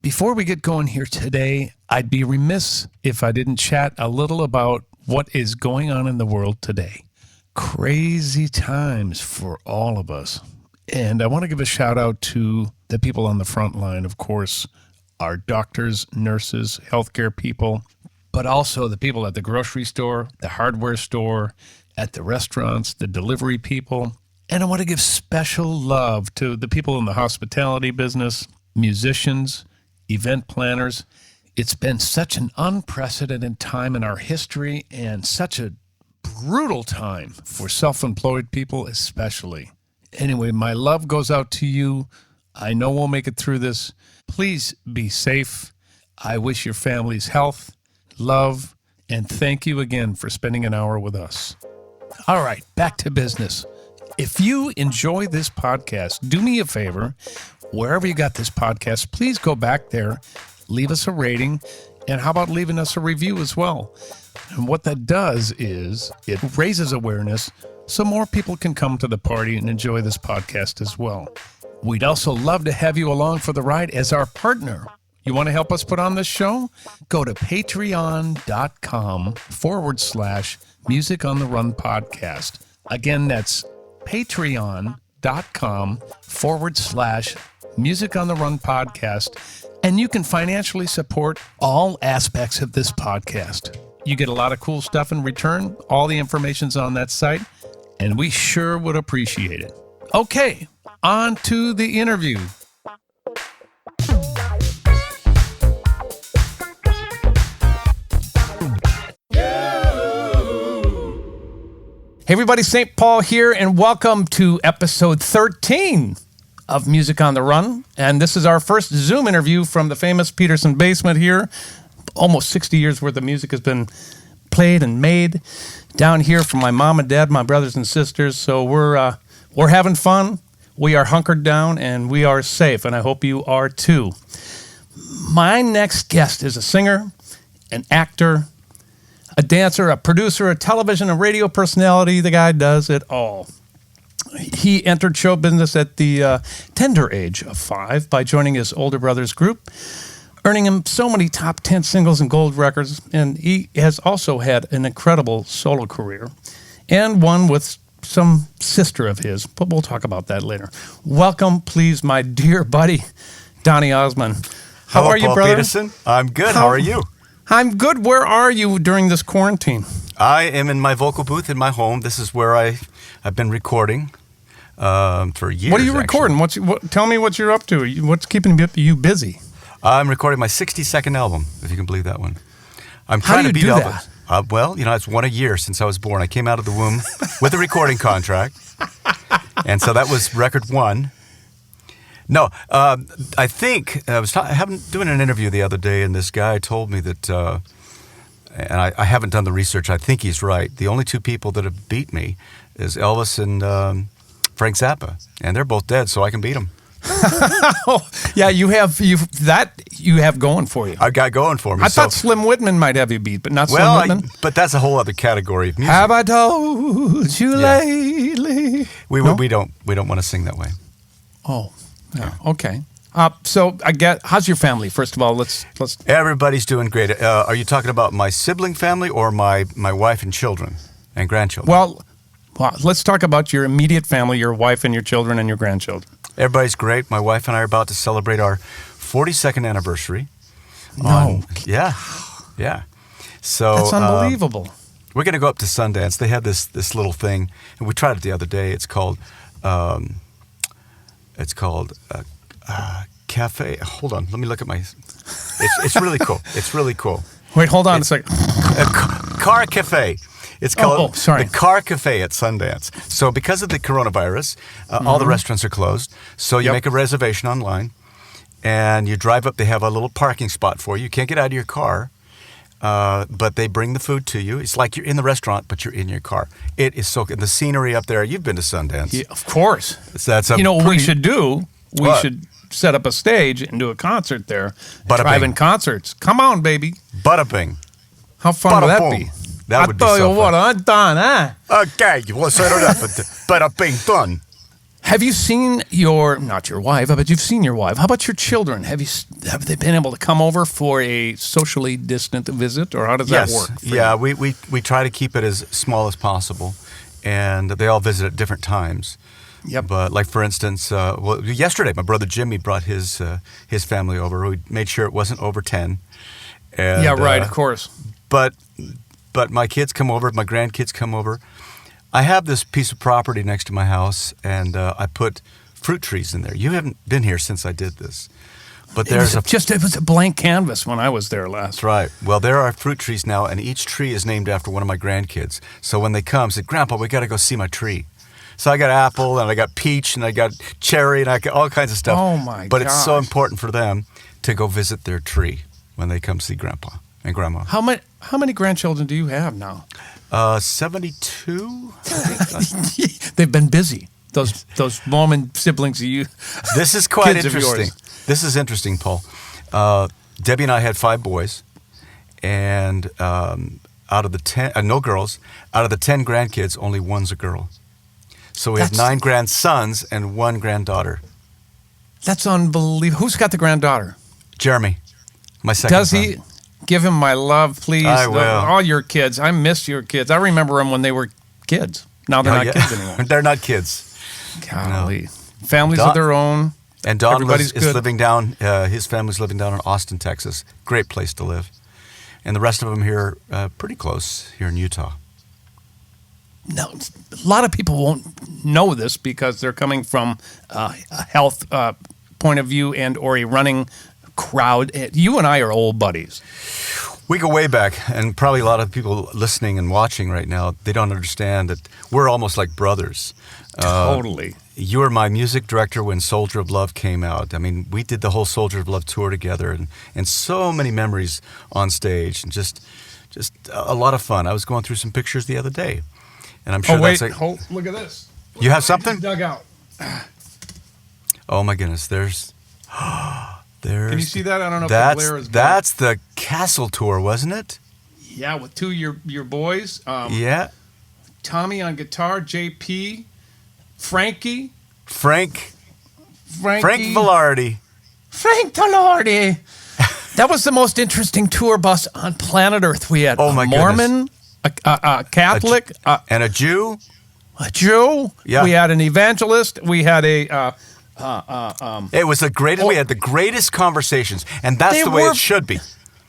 Before we get going here today, I'd be remiss if I didn't chat a little about what is going on in the world today. Crazy times for all of us. And I want to give a shout out to the people on the front line, of course, our doctors, nurses, healthcare people, but also the people at the grocery store, the hardware store, at the restaurants, the delivery people. And I want to give special love to the people in the hospitality business, musicians, event planners. It's been such an unprecedented time in our history and such a brutal time for self-employed people especially. Anyway, my love goes out to you. I know we'll make it through this. Please be safe. I wish your families health, love, and thank you again for spending an hour with us. All right, back to business. If you enjoy this podcast, do me a favor. Wherever you got this podcast, please go back there, leave us a rating, and how about leaving us a review as well? And what that does is it raises awareness so more people can come to the party and enjoy this podcast as well. We'd also love to have you along for the ride as our partner. You want to help us put on this show? Go to patreon.com/Music on the Run podcast. Again, that's patreon.com/Music on the Run podcast. And you can financially support all aspects of this podcast. You get a lot of cool stuff in return. All the information's on that site, and we sure would appreciate it. Okay, on to the interview. Hey everybody, St. Paul here, and welcome to episode 13 of Music on the Run. And this is our first Zoom interview from the famous Peterson basement here. Almost 60 years worth of music has been played and made down here from my mom and dad, my brothers and sisters. So we're having fun. We are hunkered down and we are safe, and I hope you are too. My next guest is a singer, an actor, a dancer, a producer, a television and radio personality. The guy does it all. He entered show business at the tender age of 5 by joining his older brother's group, earning him so many top 10 singles and gold records. And he has also had an incredible solo career and one with some sister of his, but we'll talk about that later. Welcome, please, my dear buddy, Donny Osmond. How are you, Paul brother? Peterson. I'm good. How are you? I'm good. Where are you during this quarantine? I am in my vocal booth in my home. This is where I've been recording for years. What are you recording? Tell me what you're up to. What's keeping you busy? I'm recording my 62nd album, if you can believe that one. I'm How trying do to you beat do Elvis. that? Well, it's one a year since I was born. I came out of the womb with a recording contract, and so that was record one. No, I think I was doing an interview the other day, and this guy told me that, and I haven't done the research. I think he's right. The only two people that have beat me is Elvis and Frank Zappa, and they're both dead, so I can beat them. Oh, yeah, you have going for you. I got going for me. I thought Slim Whitman might have you beat, but not Slim Whitman. But that's a whole other category of music. Have I told you lately? We don't want to sing that way. Oh, yeah. Okay. So how's your family? First of all, let's. Everybody's doing great. Are you talking about my sibling family or my wife and children and grandchildren? Well, let's talk about your immediate family, your wife and your children and your grandchildren. Everybody's great. My wife and I are about to celebrate our 42nd anniversary. No. Yeah. So that's unbelievable. We're going to go up to Sundance. They had this little thing, and we tried it the other day. It's called Cafe. Hold on. Let me look at my. It's really cool. It's really cool. Wait, hold on a second. Car Cafe. It's called the Car Cafe at Sundance. So because of the coronavirus, all the restaurants are closed. So you make a reservation online, and you drive up. They have a little parking spot for you. You can't get out of your car, but they bring the food to you. It's like you're in the restaurant, but you're in your car. It is so good. The scenery up there. You've been to Sundance. Yeah, of course. That's what we should do? We should set up a stage and do a concert there. Drive-in concerts. Come on, baby. Bada bing. How fun would that be? That would be so fun. I'm done, huh? Okay, well, set it up. Bada bing, done. Have you seen not your wife, but you've seen your wife. How about your children? Have they been able to come over for a socially distant visit, or how does that work? Yeah, we try to keep it as small as possible, and they all visit at different times. Yep. But like for instance, yesterday my brother Jimmy brought his family over. We made sure it wasn't over 10. And, yeah, right. Of course. But my kids come over. My grandkids come over. I have this piece of property next to my house, and I put fruit trees in there. You haven't been here since I did this, but it was a blank canvas when I was there last. That's right. Well, there are fruit trees now, and each tree is named after one of my grandkids. So when they come, say, "Grandpa, we got to go see my tree." So I got apple, and I got peach, and I got cherry, and I got all kinds of stuff. Oh my! But it's so important for them to go visit their tree when they come see Grandpa and Grandma. How many grandchildren do you have now? 72. They've been busy. Those mom and siblings of you. This is quite interesting. This is interesting, Paul. Debbie and I had 5 boys, and out of the 10, no girls. Out of the 10 grandkids, only one's a girl. So we have 9 grandsons and 1 granddaughter. That's unbelievable. Who's got the granddaughter? Jeremy, my second Does son. he? Give him my love, please. I will. All your kids. I miss your kids. I remember them when they were kids. Now they're not kids anymore. They're not kids. Golly. No. Families of their own. And Don is living down, his family's living down in Austin, Texas. Great place to live. And the rest of them here, pretty close here in Utah. No, a lot of people won't know this because they're coming from a health point of view and or a running crowd. You and I are old buddies. We go way back, and probably a lot of people listening and watching right now, they don't understand that we're almost like brothers. Totally. You were my music director when Soldier of Love came out. I mean, we did the whole Soldier of Love tour together, and so many memories on stage, and just a lot of fun. I was going through some pictures the other day, and I'm sure look at this. You have something? Dug out. Oh my goodness, there's. Can you see that? I don't know if the glare is good. That's the Castle tour, wasn't it? Yeah, with 2 of your boys. Yeah. Tommy on guitar, JP, Frankie. Frank Velarde. Frank Velarde. That was the most interesting tour bus on planet Earth. We had a Mormon, a Catholic, and a Jew. A Jew. Yeah. We had an evangelist. We had a... it was the greatest. We had the greatest conversations, and that's the way it should be.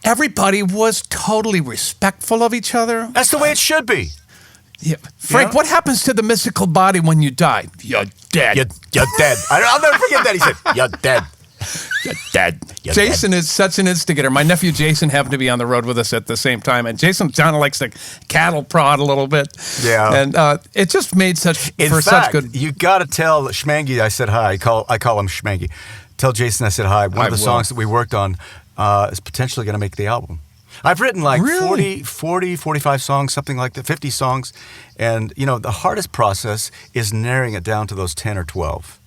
Everybody was totally respectful of each other. That's the way it should be. Yeah. Frank, what happens to the mystical body when you die? You're dead. You're dead. I'll never forget that. He said, "You're dead. You're dead." Jason is such an instigator. My nephew Jason happened to be on the road with us at the same time, and Jason kind of likes to cattle prod a little bit. Yeah, and it just made such good. You got to tell Schmangy I said hi. I call him Schmangy. Tell Jason I said hi. One of the songs that we worked on is potentially going to make the album. I've written like 40, 45 songs, something like that, 50 songs, and the hardest process is narrowing it down to those 10 or 12.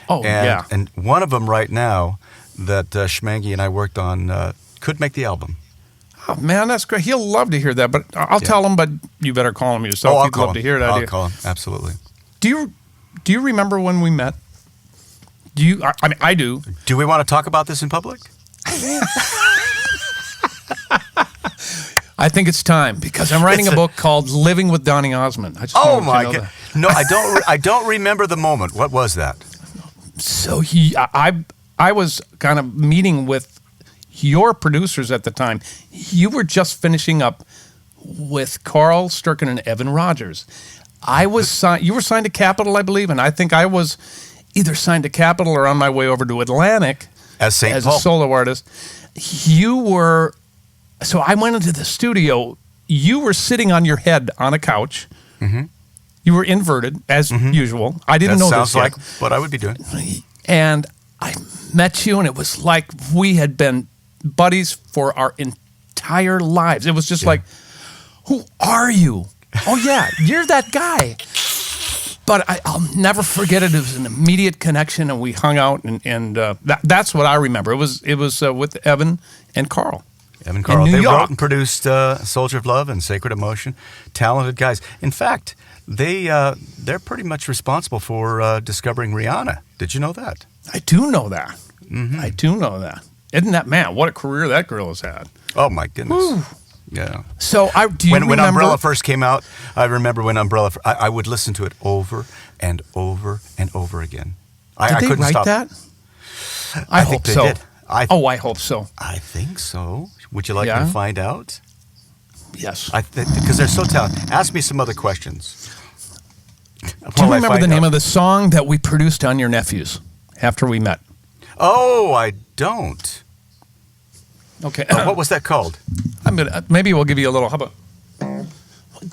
Oh, yeah. And one of them right now that Schmangy and I worked on could make the album. Oh, man, that's great. He'll love to hear that, but I'll tell him, but you better call him yourself. I'll He'd love to hear that. I'll call him, absolutely. Do you remember when we met? I do. Do we want to talk about this in public? I think it's time because I'm writing a book called Living with Donny Osmond. Oh my God! No, I don't remember the moment. What was that? So I was kind of meeting with your producers at the time. You were just finishing up with Carl Sturken and Evan Rogers. You were signed to Capitol, I believe, and I think I was either signed to Capitol or on my way over to Atlantic as a solo artist. You were. So I went into the studio. You were sitting on your head on a couch. Mm-hmm. You were inverted, as usual. I didn't know this yet. Sounds like what I would be doing. And I met you, and it was like we had been buddies for our entire lives. It was just like, who are you? Oh, yeah, you're that guy. But I'll never forget it. It was an immediate connection, and we hung out, and that's what I remember. It was with Evan and Carl. Evan Carl. New They York. wrote and produced Soldier of Love and Sacred Emotion. Talented guys. In fact, they're pretty much responsible for discovering Rihanna. Did you know that? I do know that. Mm-hmm. I do know that. Isn't that, man, what a career that girl has had. Oh, my goodness. Woo. Yeah. So do you When remember? Umbrella first came out, I remember when Umbrella, I would listen to it over and over and over again. Did I they couldn't write stop. that? I hope think they so. did. I hope so. I think so. Would you like Yeah? me to find out? Yes. Because they're so talented. Ask me some other questions. Do you remember the name of the song that we produced on your nephews after we met? Oh, I don't. Okay. What was that called? Maybe we'll give you a little. How about?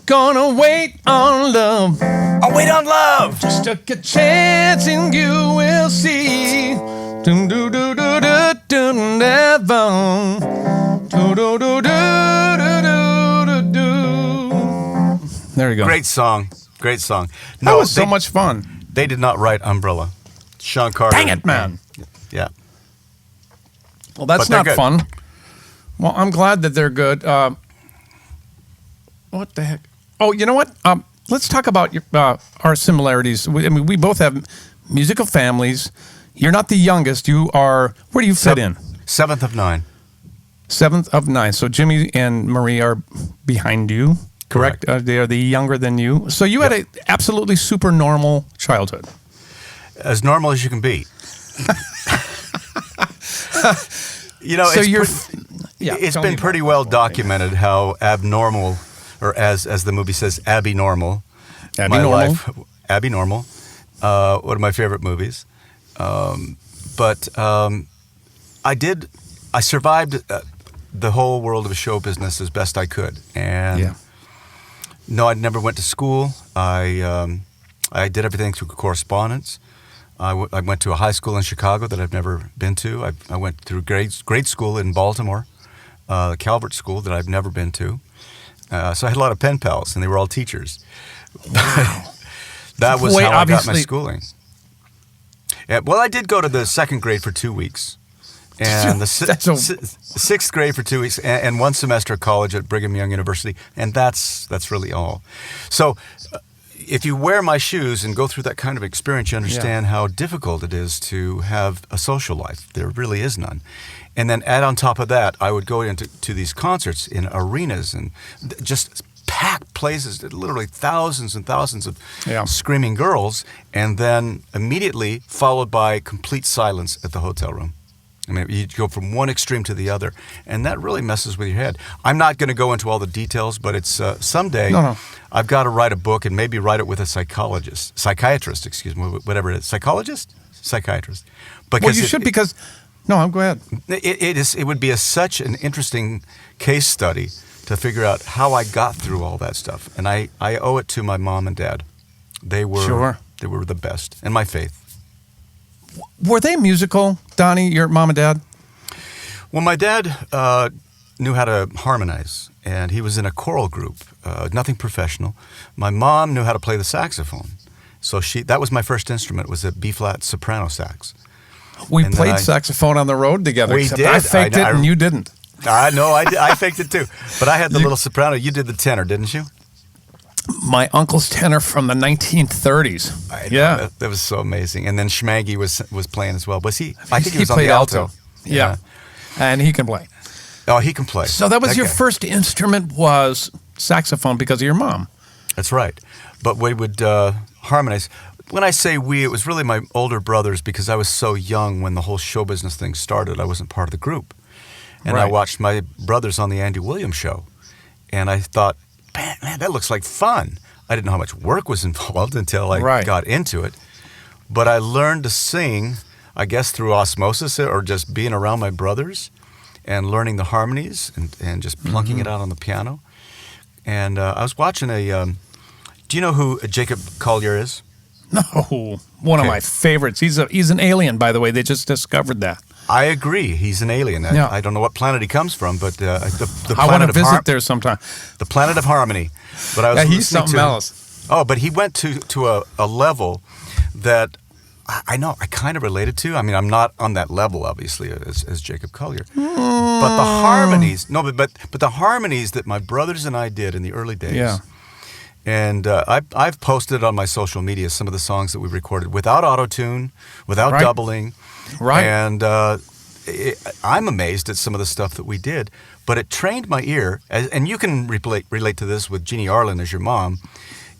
Gonna wait on love. I'll wait on love. Just took a chance and you will see. Dum do do do do do never. Do do do do do do do. There you go. Great song. Great song. That was so much fun. They did not write Umbrella. Sean Carter. Dang it, man. Yeah. Well, that's But they're not good. fun. Well, I'm glad that they're good. What the heck? Oh, you know what? Let's talk about our similarities. We both have musical families. You're not the youngest. You are. Where do you fit in? 7th of 9. 7th of 9. So Jimmy and Marie are behind you, correct? They are the younger than you. So you had an absolutely super normal childhood. As normal as you can be. You know, So it's tell me been about pretty the well whole thing. documented how abnormal, or as the movie says, Abby Normal. Abby Normal. Abby Normal. One of my favorite movies. But I survived the whole world of show business as best I could. And no, I never went to school. I did everything through correspondence. I went to a high school in Chicago that I've never been to. I went through grade school in Baltimore, the Calvert School that I've never been to. So I had a lot of pen pals, and they were all teachers. Wow. That was how I got my obviously- schooling. Yeah, well, I did go to the 2nd grade for 2 weeks, and the That's a- 6th grade for 2 weeks, and 1 semester of college at Brigham Young University, and that's really all. So if you wear my shoes and go through that kind of experience, you understand how difficult it is to have a social life. There really is none. And then add on top of that, I would go into these concerts in arenas and just packed places, literally thousands and thousands of screaming girls, and then immediately followed by complete silence at the hotel room. I mean, you go from one extreme to the other, and that really messes with your head. I'm not going to go into all the details, but it's someday I've got to write a book and maybe write it with a psychiatrist, excuse me, whatever it is. Psychiatrist. Well, you should because... No, go ahead. It would be such an interesting case study to figure out how I got through all that stuff. And I owe it to my mom and dad. They were the best, and my faith. Were they musical, Donny, your mom and dad? Well, my dad knew how to harmonize, and he was in a choral group, nothing professional. My mom knew how to play the saxophone. So that was my first instrument, was a B-flat soprano sax. We played saxophone on the road together. We except did. I faked it and you didn't. No, I faked it too. But I had the little soprano. You did the tenor, didn't you? My uncle's tenor from the 1930s. Yeah. That was so amazing. And then Schmaggy was playing as well. Was he? I think he was on played the alto. Yeah. And he can play. Oh, he can play. So that was your first instrument was saxophone because of your mom. That's right. But we would harmonize. When I say we, it was really my older brothers because I was so young when the whole show business thing started. I wasn't part of the group. And I watched my brothers on the Andy Williams show. And I thought, man, that looks like fun. I didn't know how much work was involved until I got into it. But I learned to sing, I guess, through osmosis or just being around my brothers and learning the harmonies and just plunking it out on the piano. And I was watching do you know who Jacob Collier is? No, one of my favorites. He's an alien, by the way. They just discovered that. I agree. He's an alien. I don't know what planet he comes from, but the planet I want to visit there sometime. The planet of harmony. But I was he's something else. Oh, but he went to a level that I know, I kind of related to. I mean, I'm not on that level, obviously, as Jacob Collier. But the harmonies, but the harmonies that my brothers and I did in the early days. Yeah. And I've posted on my social media some of the songs that we recorded without auto-tune, without doubling. Right. And I'm amazed at some of the stuff that we did. But it trained my ear, and you can relate to this with Jeannie Arlen as your mom.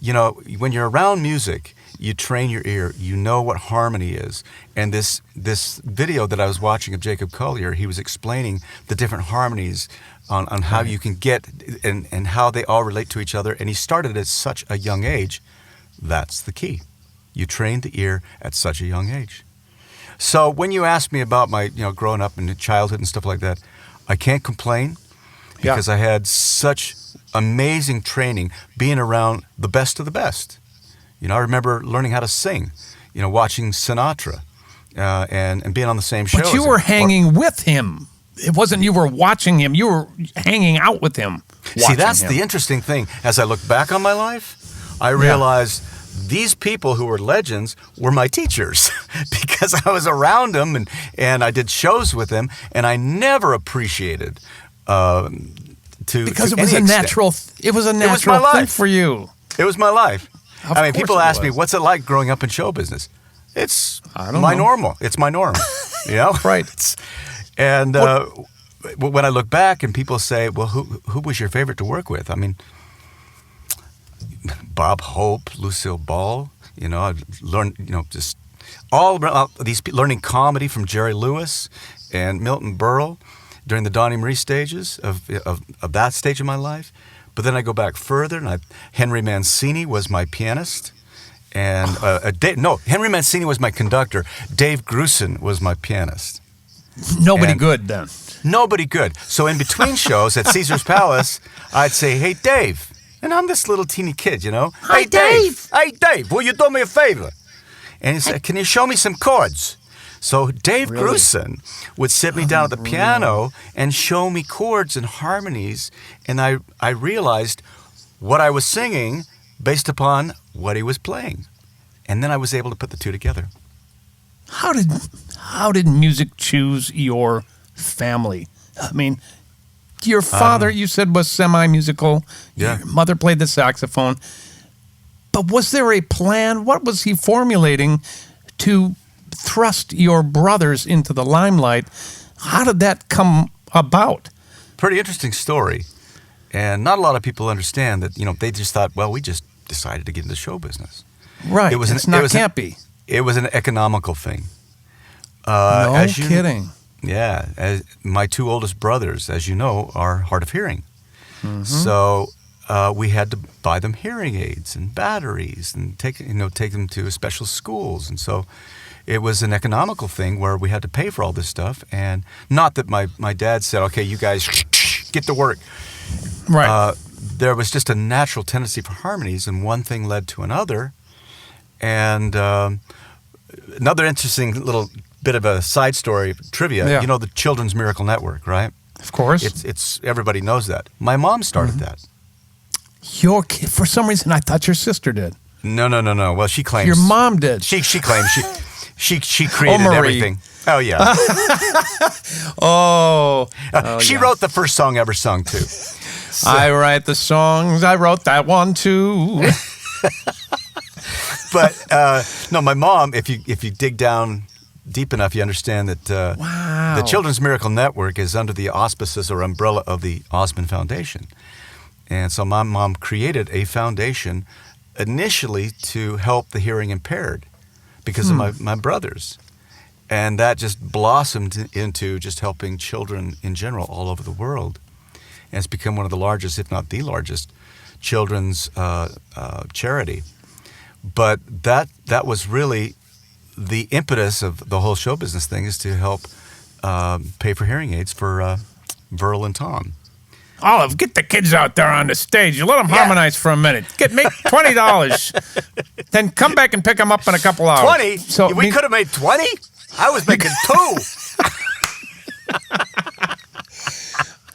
You know, when you're around music, you train your ear. You know what harmony is. And this video that I was watching of Jacob Collier, he was explaining the different harmonies on how you can get and how they all relate to each other. And he started at such a young age. That's the key. You train the ear at such a young age. So when you ask me about my, growing up in childhood and stuff like that, I can't complain because I had such amazing training being around the best of the best. I remember learning how to sing, watching Sinatra and being on the same show. But you were hanging with him. It wasn't you were watching him. You were hanging out with him. See, that's the interesting thing. As I look back on my life, I realized these people who were legends were my teachers because I was around them and I did shows with them, and I never appreciated because it was a natural thing for you. It was my life. Of course people ask me, what's it like growing up in show business? It's normal. It's my norm. Right. And when I look back and people say, well, who was your favorite to work with? I mean, Bob Hope, Lucille Ball, I learned, just all these learning comedy from Jerry Lewis and Milton Berle during the Donny Marie stages of that stage of my life. But then I go back further, and Henry Mancini was my pianist, and Henry Mancini was my conductor. Dave Grusin was my pianist. Nobody good then. Nobody good. So in between shows at Caesar's Palace, I'd say, "Hey, Dave," and I'm this little teeny kid, Hi, Dave. Hey, Dave, will you do me a favor? And he said, "Can you show me some chords?" So Dave Grusin would sit me down at the piano and show me chords and harmonies, and I realized what I was singing based upon what he was playing. And then I was able to put the two together. How did music choose your family? I mean, your father, you said, was semi-musical. Yeah. Your mother played the saxophone. But was there a plan? What was he formulating to thrust your brothers into the limelight? How did that come about? Pretty interesting story. And not a lot of people understand that, they just thought, well, we just decided to get into show business. Right. Can't be. It was an economical thing. No kidding. Yeah. As my two oldest brothers, as you know, are hard of hearing. Mm-hmm. So we had to buy them hearing aids and batteries and take them to special schools. And so it was an economical thing where we had to pay for all this stuff. And not that my dad said, okay, you guys get to work. Right. There was just a natural tendency for harmonies, and one thing led to another. And another interesting little bit of a side story, trivia, the Children's Miracle Network, right? Of course. It's everybody knows that. My mom started that. Your kid, for some reason, I thought your sister did. No. Well, she claims. Your mom did. She claims she created everything. Oh, yeah. She wrote the first song ever sung, too. So. I write the songs. I wrote that one, too. But, no, my mom, if you dig down deep enough, you understand that the Children's Miracle Network is under the auspices or umbrella of the Osmond Foundation. And so my mom created a foundation initially to help the hearing impaired because of my brothers. And that just blossomed into just helping children in general all over the world. And it's become one of the largest, if not the largest, children's charity. But that was really the impetus of the whole show business thing, is to help pay for hearing aids for Verl and Tom. Olive, get the kids out there on the stage. Let them harmonize for a minute. Make $20. Then come back and pick them up in a couple hours. 20? So we could have made 20? I was making 2.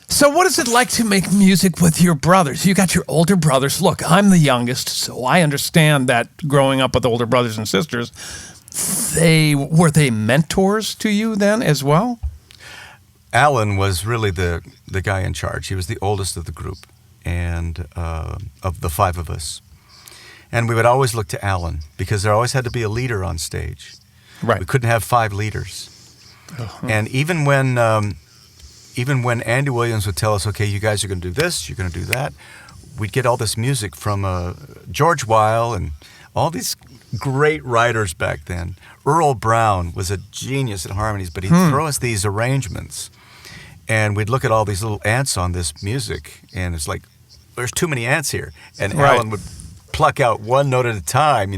So what is it like to make music with your brothers? You got your older brothers. Look, I'm the youngest, so I understand that growing up with older brothers and sisters. were they mentors to you then as well? Alan was really the guy in charge. He was the oldest of the group, and of the five of us. And we would always look to Alan because there always had to be a leader on stage. Right. We couldn't have five leaders. Uh-huh. And even when Andy Williams would tell us, okay, you guys are going to do this, you're going to do that, we'd get all this music from George Weil and all these great writers back then. Earl Brown was a genius at harmonies, but he'd throw us these arrangements. And we'd look at all these little ants on this music, and it's like, there's too many ants here. And Right. Alan would pluck out one note at a time,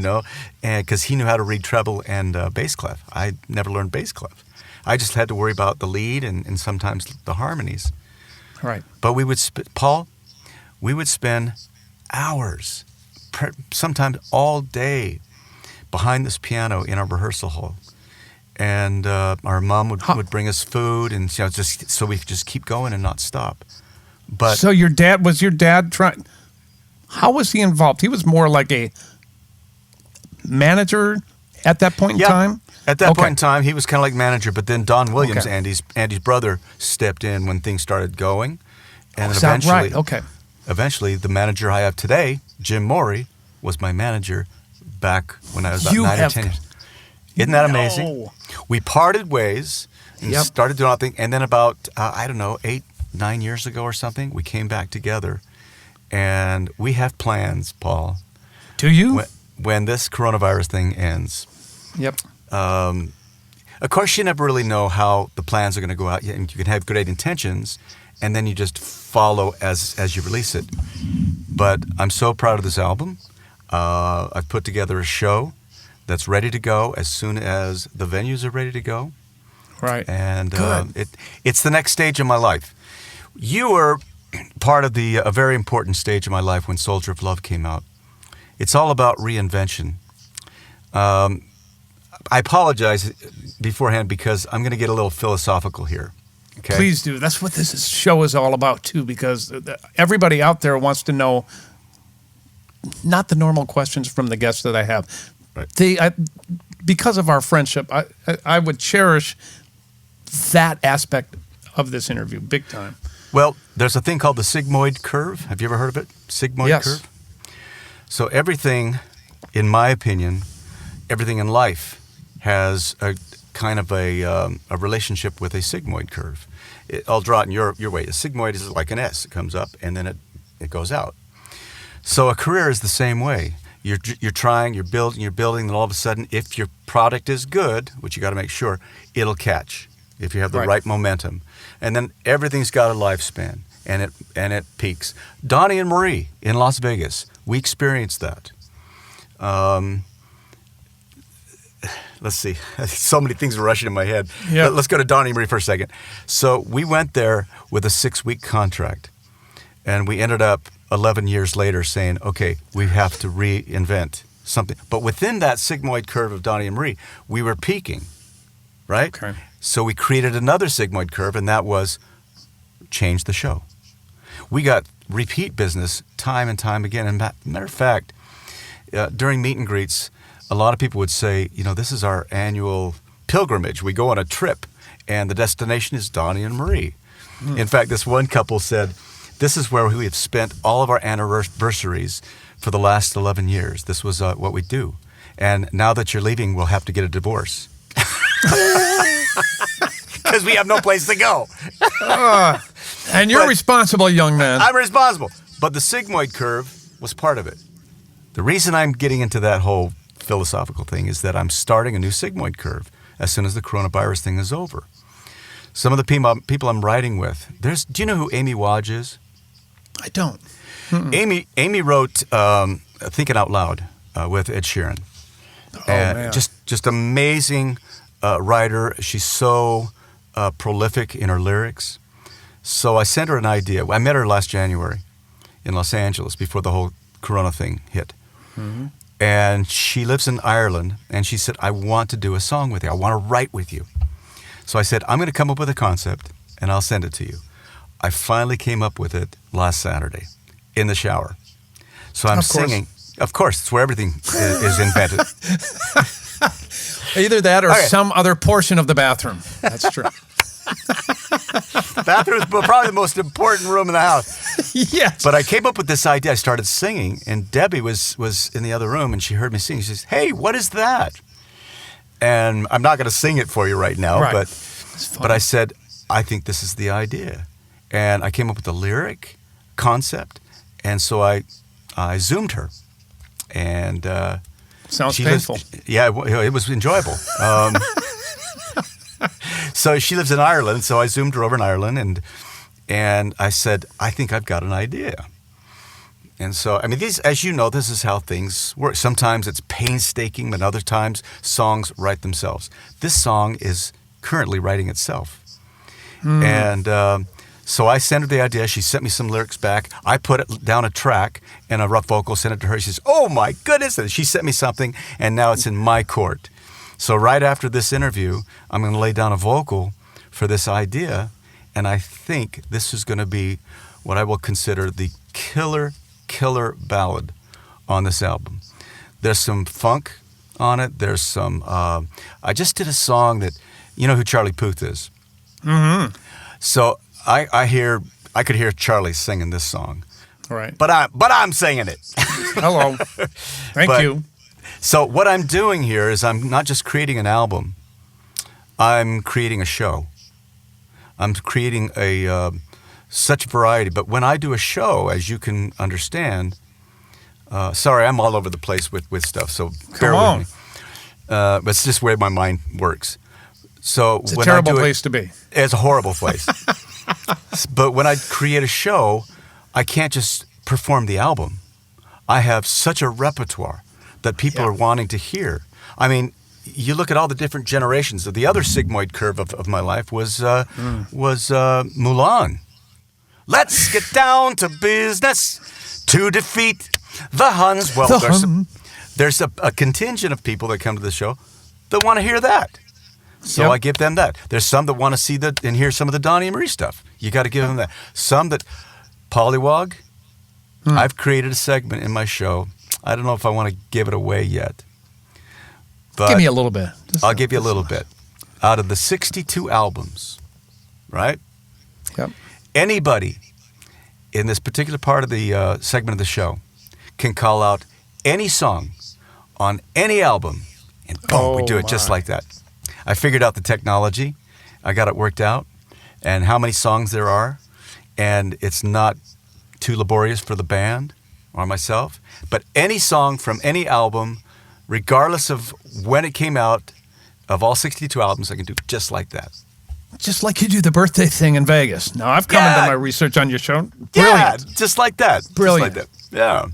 and because he knew how to read treble and bass clef. I never learned bass clef. I just had to worry about the lead and sometimes the harmonies. Right. But we would, we would spend hours, sometimes all day, behind this piano in our rehearsal hall. And our mom would bring us food, and just so we could just keep going and not stop. But So your dad trying? How was he involved? He was more like a manager at that point in time. At that Okay. point in time, he was kind of like manager. But then Don Williams, Okay. Andy's brother, stepped in when things started going, and Is that eventually, right? Okay. eventually, the manager I have today, Jim Morey, was my manager back when I was about You 9 or have- 10 years. Isn't that amazing? No. We parted ways and Yep. started doing our thing. And then about, 8, 9 years ago or something, we came back together. And we have plans, Paul, Do you? when this coronavirus thing ends. Yep. Of course, you never really know how the plans are going to go out. You can have great intentions, and then you just follow as you release it. But I'm so proud of this album. I've put together a show that's ready to go as soon as the venues are ready to go. Right. And Good. it's the next stage of my life. You were part of a very important stage of my life when Soldier of Love came out. It's all about reinvention. I apologize beforehand because I'm going to get a little philosophical here. Okay? Please do. That's what show is all about too, because everybody out there wants to know. Not the normal questions from the guests that I have. Right. Because of our friendship, I would cherish that aspect of this interview big time. Well, there's a thing called the sigmoid curve. Have you ever heard of it? Sigmoid Yes. curve? So everything, in my opinion, everything in life has a kind of a relationship with a sigmoid curve. I'll draw it in your way. A sigmoid is like an S. It comes up and then it goes out. So a career is the same way. You're trying, you're building, and all of a sudden, if your product is good, which you got to make sure, it'll catch if you have the right momentum. And then everything's got a lifespan, and it peaks. Donny and Marie in Las Vegas, we experienced that. Let's see. So many things are rushing in my head. Yeah. Let's go to Donny and Marie for a second. So we went there with a 6-week contract, and we ended up 11 years later saying, okay, we have to reinvent something. But within that sigmoid curve of Donny and Marie, we were peaking, right? Okay. So we created another sigmoid curve, and that was change the show. We got repeat business time and time again. And matter of fact, during meet and greets, a lot of people would say, this is our annual pilgrimage. We go on a trip, and the destination is Donny and Marie. In fact, this one couple said, this is where we have spent all of our anniversaries for the last 11 years. This was what we do. And now that you're leaving, we'll have to get a divorce. Because we have no place to go. And you're responsible, young man. I'm responsible. But the sigmoid curve was part of it. The reason I'm getting into that whole philosophical thing is that I'm starting a new sigmoid curve as soon as the coronavirus thing is over. Some of the people I'm writing with, do you know who Amy Wadge is? I don't. Amy wrote Thinking Out Loud with Ed Sheeran. Man. Just amazing writer. She's so prolific in her lyrics. So I sent her an idea. I met her last January in Los Angeles before the whole Corona thing hit. Mm-hmm. And she lives in Ireland, and she said, I want to do a song with you. I want to write with you. So I said, I'm going to come up with a concept, and I'll send it to you. I finally came up with it last Saturday in the shower. So I'm singing. Of course, it's where everything is invented. Either that or Okay. some other portion of the bathroom. That's true. Bathroom is probably the most important room in the house. Yes. But I came up with this idea. I started singing, and Debbie was in the other room, and she heard me sing. She says, "Hey, what is that?" And I'm not going to sing it for you right now, Right. but I said, I think this is the idea. And I came up with the lyric concept, and so I Zoomed her. And Sounds she painful. it was enjoyable. So she lives in Ireland, so I Zoomed her over in Ireland, and I said, I think I've got an idea. And so, I mean, as you know, this is how things work. Sometimes it's painstaking, but other times songs write themselves. This song is currently writing itself. And so I sent her the idea. She sent me some lyrics back. I put it down a track and a rough vocal, sent it to her. She says, "Oh my goodness." And she sent me something, and now it's in my court. So right after this interview, I'm going to lay down a vocal for this idea, and I think this is going to be what I will consider the killer ballad on this album. There's some funk on it. There's some, I just did a song that, you know who Charlie Puth is? Mm-hmm. So I could hear Charlie singing this song, Right. but I'm singing it. Hello. Thank But- you. So what I'm doing here is I'm not just creating an album. I'm creating a show. I'm creating such variety. But when I do a show, as you can understand, sorry, I'm all over the place with stuff. So bear on. with me. But it's just where my mind works. So It's a when terrible I do place to be. It's a horrible place. But when I create a show, I can't just perform the album. I have such a repertoire that people Yeah. are wanting to hear. I mean, you look at all the different generations. The other sigmoid curve of my life was Mulan. Let's get down to business to defeat the Huns. Well, there's a contingent of people that come to the show that want to hear that. So Yep. I give them that. There's some that want to see that and hear some of the Donny and Marie stuff. You got to give them that. Some that Pollywog. I've created a segment in my show. I don't know if I want to give it away yet. But Give me a little bit. I'll give you a little bit. Out of the 62 albums, right? Yep. Anybody in this particular part of the segment of the show can call out any song on any album, and boom, we do it just my. like that. I figured out the technology. I got it worked out, and how many songs there are, and it's not too laborious for the band or myself. But any song from any album, regardless of when it came out, of all 62 albums, I can do just like that. Just like you do the birthday thing in Vegas. Now, I've come Yeah. into my research on your show. Yeah, Brilliant. just like that. Brilliant. Just like that. Yeah.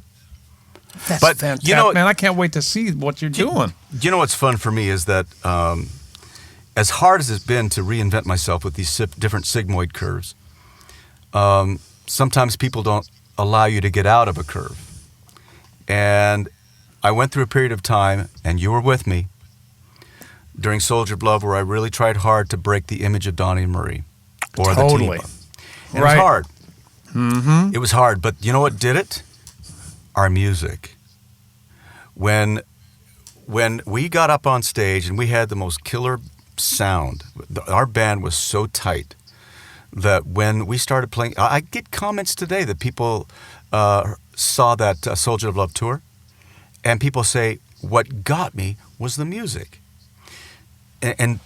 That's But, fantastic. you know- man, I can't wait to see what you're doing. You know what's fun for me is that as hard as it's been to reinvent myself with these different sigmoid curves, sometimes people don't allow you to get out of a curve. And I went through a period of time, and you were with me, during Soldier of Love, where I really tried hard to break the image of Donny and Marie. Or Totally. the It Right. was hard. Mm-hmm. It was hard, but you know what did it? Our music. When we got up on stage and we had the most killer sound, our band was so tight that when we started playing, I get comments today that people saw that Soldier of Love tour, and people say, what got me was the music. And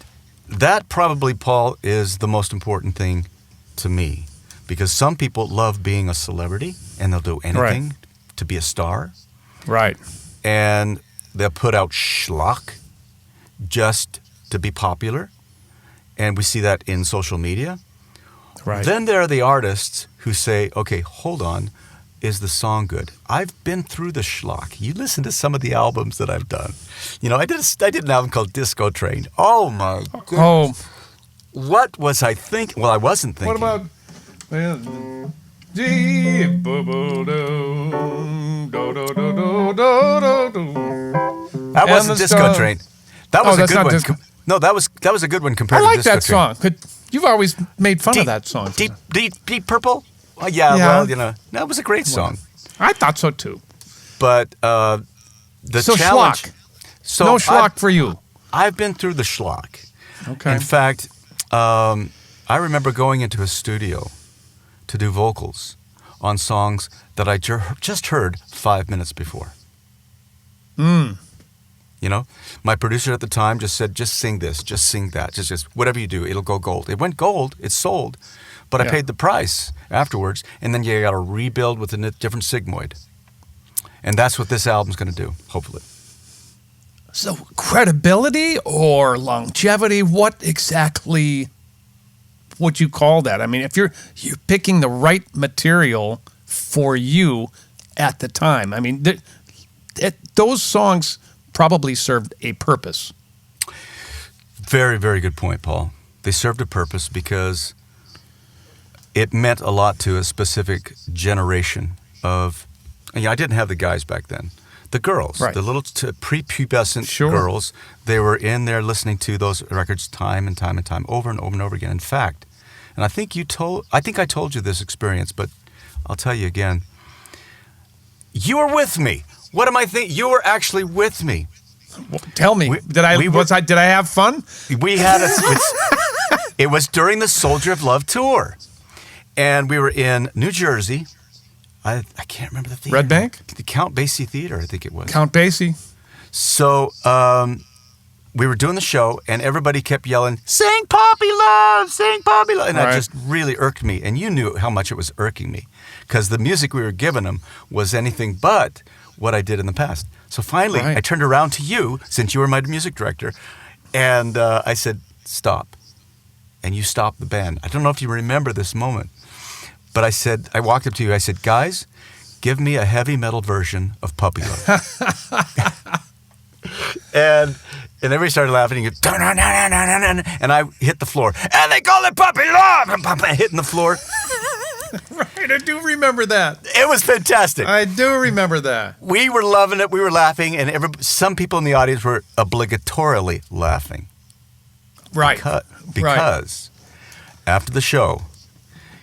that probably, Paul, is the most important thing to me, because some people love being a celebrity and they'll do anything to be a star. Right. And they'll put out schlock just to be popular. And we see that in social media. Right. Then there are the artists who say, okay, hold on, is the song good? I've been through the schlock. You listen to some of the albums that I've done. You know, I did an album called Disco Train. Oh my goodness. Oh, What was I thinking? Well, I wasn't thinking. what about? That wasn't And the Disco song- Train. That was Oh, a that's good not one. Disco- No, that was a good one I compared like to Disco that Train. song. You've always made fun of that song. Deep Purple? Yeah, Yeah. well, you know, that was a great song. I thought so too. But the So challenge. schlock. So No schlock for you. I've been through the schlock. Okay. In fact, I remember going into a studio to do vocals on songs that I just heard 5 minutes before. You know, my producer at the time just said, just sing this, just sing that, just whatever you do, it'll go gold. It went gold, it sold, but I paid the price afterwards, and then you got to rebuild with a different sigmoid. And that's what this album's going to do, hopefully. So credibility or longevity, what exactly would you call that? I mean, if you're picking the right material for you at the time, I mean, those songs probably served a purpose. Very, very good point, Paul. They served a purpose because it meant a lot to a specific generation of, I didn't have the guys back then. The girls, the little prepubescent girls, they were in there listening to those records time and time and time, over and over and over again. In fact, and I think I told you this experience, but I'll tell you again. You were with me. What am I thinking? You were actually with me. Well, tell me, did I have fun? We had it was during the Soldier of Love tour, and we were in New Jersey. I can't remember the theater. Red Bank? The Count Basie Theater, I think it was. Count Basie. So we were doing the show, and everybody kept yelling, "Sing Poppy Love, sing Poppy Love," and that just really irked me. And you knew how much it was irking me, because the music we were giving them was anything but what I did in the past. So finally, I turned around to you, since you were my music director, and I said, "Stop." And you stopped the band. I don't know if you remember this moment, but I walked up to you, I said, "Guys, give me a heavy metal version of Puppy Love." and everybody started laughing, and and I hit the floor, and they call it Puppy Love, and hitting the floor. Right, I do remember that. It was fantastic. I do remember that. We were loving it. We were laughing, and some people in the audience were obligatorily laughing. Right. Because after the show,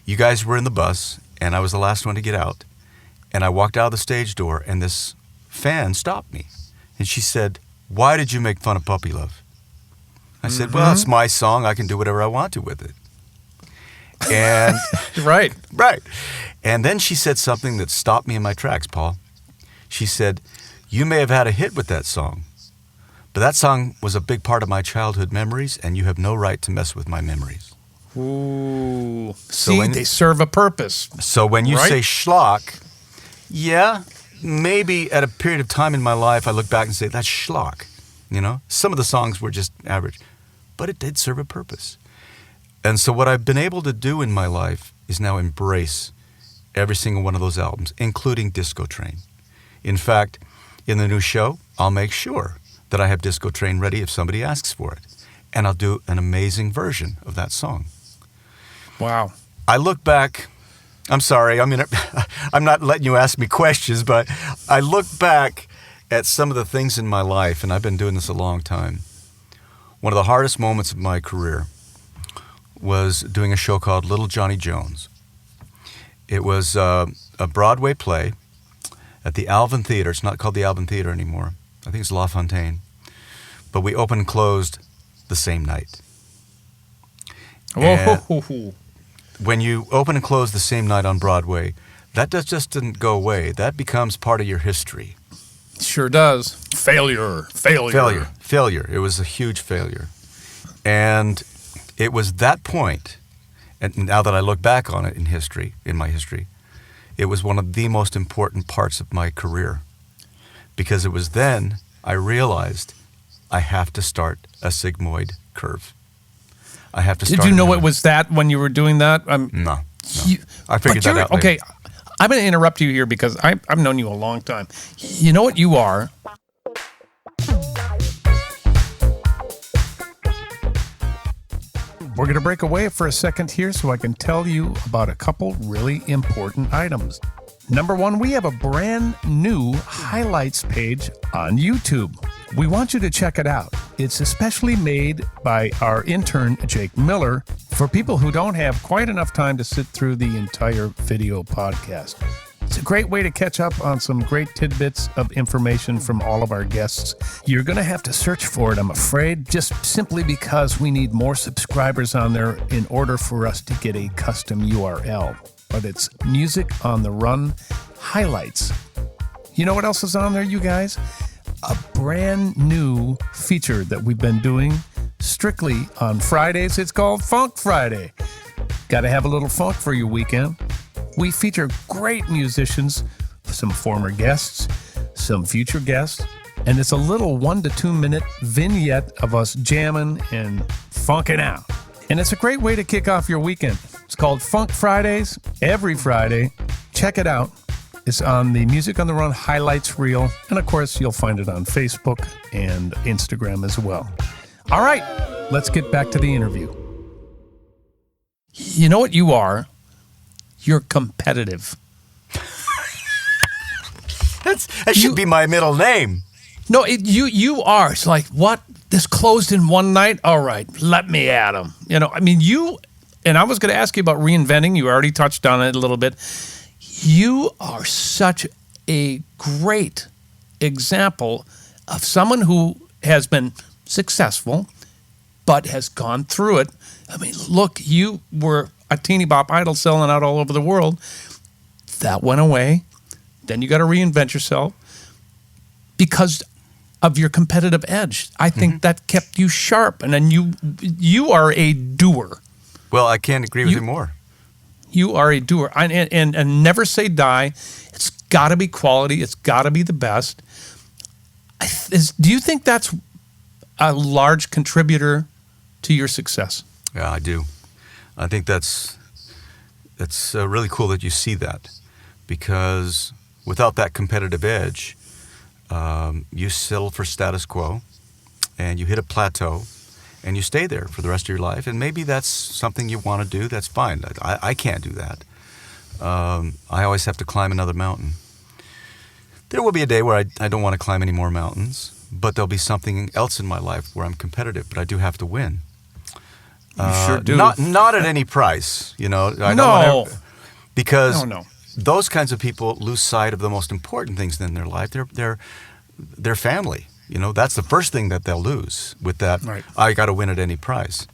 you guys were in the bus, and I was the last one to get out. And I walked out of the stage door, and this fan stopped me. And she said, "Why did you make fun of Puppy Love?" I said, "Well, it's my song. I can do whatever I want to with it." And Right. And then she said something that stopped me in my tracks, Paul. She said, "You may have had a hit with that song, but that song was a big part of my childhood memories, and you have no right to mess with my memories." Ooh. They serve a purpose. So when you say schlock, maybe at a period of time in my life, I look back and say, that's schlock. Some of the songs were just average, but it did serve a purpose. And so what I've been able to do in my life is now embrace every single one of those albums, including Disco Train. In fact, in the new show, I'll make sure that I have Disco Train ready if somebody asks for it. And I'll do an amazing version of that song. Wow. I look back, I'm sorry, I'm not letting you ask me questions, but I look back at some of the things in my life, and I've been doing this a long time. One of the hardest moments of my career was doing a show called Little Johnny Jones. It was a Broadway play at the Alvin Theater. It's not called the Alvin Theater anymore. I think it's La Fontaine. But we opened and closed the same night. Whoa. When you open and close the same night on Broadway, that just didn't go away. That becomes part of your history. Sure does. Failure. It was a huge failure. And it was that point, and now that I look back on it in my history, it was one of the most important parts of my career. Because it was then I realized I have to start a sigmoid curve. I have to start. Did you know it was that when you were doing that? No. I figured that out later. Okay, I'm going to interrupt you here because I've known you a long time. You know what you are? We're going to break away for a second here so I can tell you about a couple really important items. Number one, we have a brand new highlights page on YouTube. We want you to check it out. It's especially made by our intern, Jake Miller, for people who don't have quite enough time to sit through the entire video podcast. It's a great way to catch up on some great tidbits of information from all of our guests. You're going to have to search for it, I'm afraid, just simply because we need more subscribers on there in order for us to get a custom URL. But it's Music on the Run Highlights. You know what else is on there, you guys? A brand new feature that we've been doing strictly on Fridays. It's called Funk Friday. Got to have a little funk for your weekend. We feature great musicians, some former guests, some future guests, and it's a little 1 to 2 minute vignette of us jamming and funking out. And it's a great way to kick off your weekend. It's called Funk Fridays, every Friday. Check it out. It's on the Music on the Run highlights reel. And of course, you'll find it on Facebook and Instagram as well. All right, let's get back to the interview. You know what you are? You're competitive. That should be my middle name. No, you are. It's like, what? This closed in one night? All right, let me at him. You know, I mean, and I was going to ask you about reinventing. You already touched on it a little bit. You are such a great example of someone who has been successful, but has gone through it. I mean, look, you were a teeny bop idol selling out all over the world. That went away. Then you got to reinvent yourself because of your competitive edge. I think that kept you sharp. And then you are a doer. Well, I can't agree with you more. You are a doer. And never say die. It's got to be quality. It's got to be the best. Do you think that's a large contributor to your success? Yeah, I do. I think that's really cool that you see that, because without that competitive edge, you settle for status quo, and you hit a plateau, and you stay there for the rest of your life. And maybe that's something you want to do. That's fine. I can't do that. I always have to climb another mountain. There will be a day where I don't want to climb any more mountains, but there'll be something else in my life where I'm competitive, but I do have to win. You sure do. Not at any price, you know. Because those kinds of people lose sight of the most important things in their life. Their family. You know, that's the first thing that they'll lose with that. Right. I got to win at any price.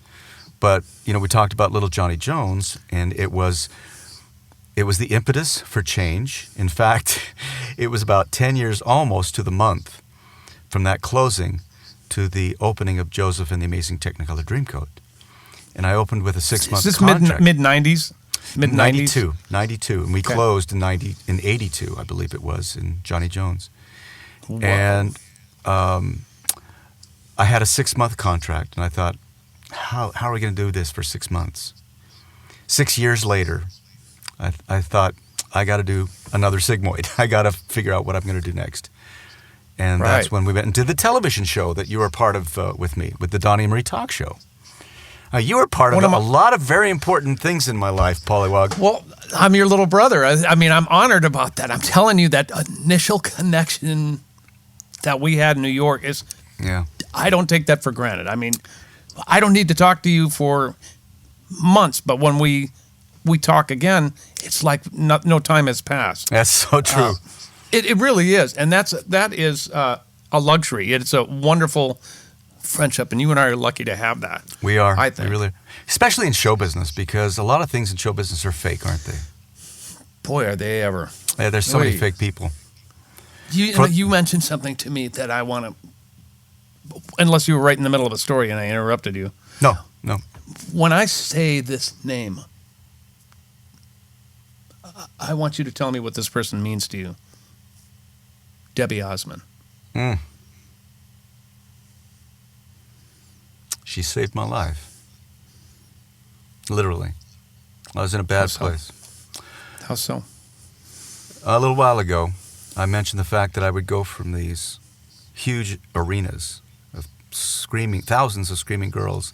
But you know, we talked about Little Johnny Jones, and it was the impetus for change. In fact, it was about 10 years almost to the month from that closing to the opening of Joseph and the Amazing Technicolor Dreamcoat. And I opened with a 6-month contract. Is this mid-90s? Mid-90s? 92. And we closed in 82, I believe it was, in Johnny Jones. Wow. And I had a 6-month contract, and I thought, how are we going to do this for 6 months? 6 years later, I thought, I got to do another sigmoid. I got to figure out what I'm going to do next. And that's when we went and did the television show that you were part of with me, with the Donny and Marie Talk Show. You were part of a lot of very important things in my life, Pollywog. Well, I'm your little brother. I mean, I'm honored about that. I'm telling you, that initial connection that we had in New York is, I don't take that for granted. I mean, I don't need to talk to you for months, but when we talk again, it's like no time has passed. That's so true. It really is, and that is a luxury. It's a wonderful friendship, and you and I are lucky to have that. We are. I think. We really, especially in show business, because a lot of things in show business are fake, aren't they? Boy, are they ever. Yeah, there's so many fake people. You mentioned something to me that I want to, unless you were right in the middle of a story and I interrupted you. No. When I say this name, I want you to tell me what this person means to you. Debbie Osmond. She saved my life. Literally. I was in a bad place. How so? A little while ago, I mentioned the fact that I would go from these huge arenas of thousands of screaming girls,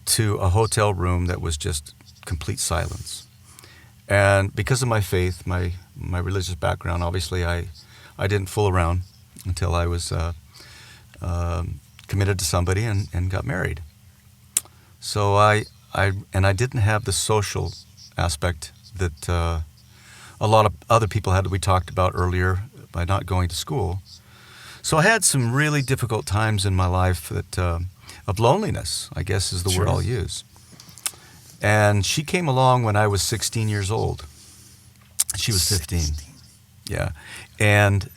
to a hotel room that was just complete silence. And because of my faith, my religious background, obviously I didn't fool around until I was committed to somebody and got married. So I didn't have the social aspect that a lot of other people had, we talked about earlier, by not going to school. So I had some really difficult times in my life of loneliness, I guess is the word I'll use. And she came along when I was 16 years old. She was 15. 16. Yeah. And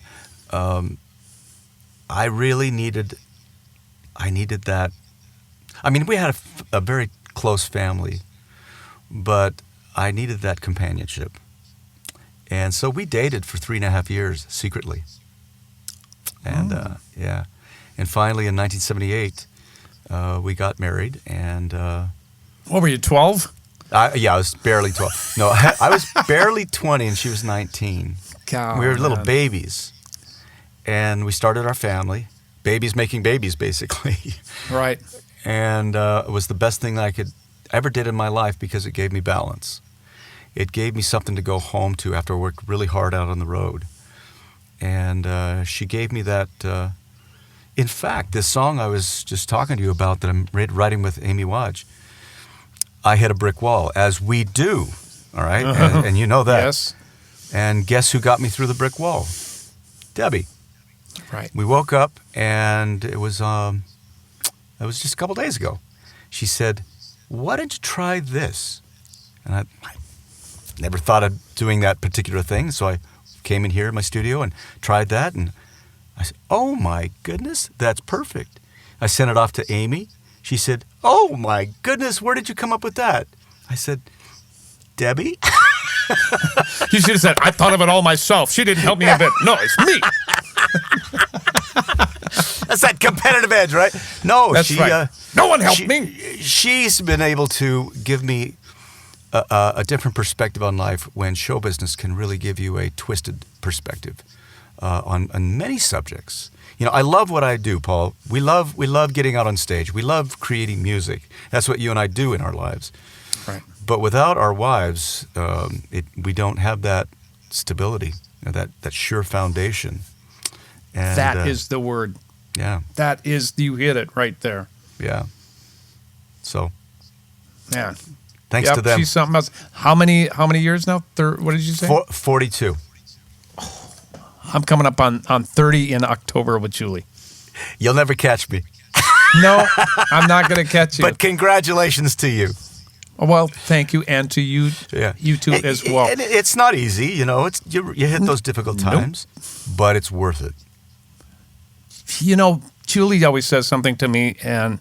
I really needed that. I mean, we had a very close family, but I needed that companionship. And so we dated for 3.5 years secretly. And yeah. And finally in 1978, we got married. And what were you, 12? Yeah, I was barely 12. No, I was barely 20 and she was 19. God, we were little babies. And we started our family. Babies making babies, basically. Right. And it was the best thing that I could ever did in my life because it gave me balance. It gave me something to go home to after I worked really hard out on the road. And she gave me that. In fact, this song I was just talking to you about that I'm writing with Amy Wadge, I hit a brick wall, as we do, all right? And you know that. Yes. And guess who got me through the brick wall? Debbie. Right. We woke up, and it was just a couple days ago. She said, "Why don't you try this?" And I never thought of doing that particular thing, so I came in here in my studio and tried that, and I said, "Oh my goodness, that's perfect." I sent it off to Amy. She said, "Oh my goodness, where did you come up with that?" I said, "Debbie." You should have said, "I thought of it all myself. She didn't help me a bit." No, it's me. That's that competitive edge, right? No, that's right. No one helped me. She's been able to give me a different perspective on life when show business can really give you a twisted perspective on many subjects. You know, I love what I do, Paul. We love getting out on stage. We love creating music. That's what you and I do in our lives. Right. But without our wives, we don't have that stability, that sure foundation. And, that is the word. Yeah. That is, you hit it right there. Yeah. So. Yeah. Thanks to them. She's something else. How many years now? What did you say? 42. I'm coming up on 30 in October with Julie. You'll never catch me. No, I'm not going to catch you. But congratulations to you. Well, thank you, and to you, you too as well. And it's not easy, you know. You hit those difficult times, but it's worth it. You know, Julie always says something to me, and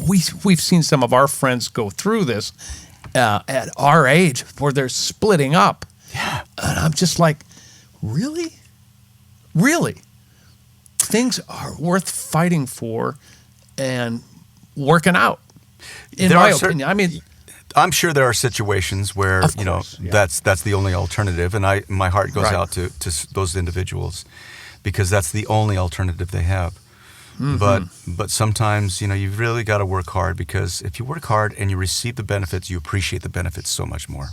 we've seen some of our friends go through this at our age, where they're splitting up. Yeah, and I'm just like, really? Things are worth fighting for and working out. In my opinion, I mean, I'm sure there are situations where that's the only alternative, and my heart goes out to those individuals because that's the only alternative they have. Mm-hmm. But sometimes you've really got to work hard, because if you work hard and you receive the benefits, you appreciate the benefits so much more.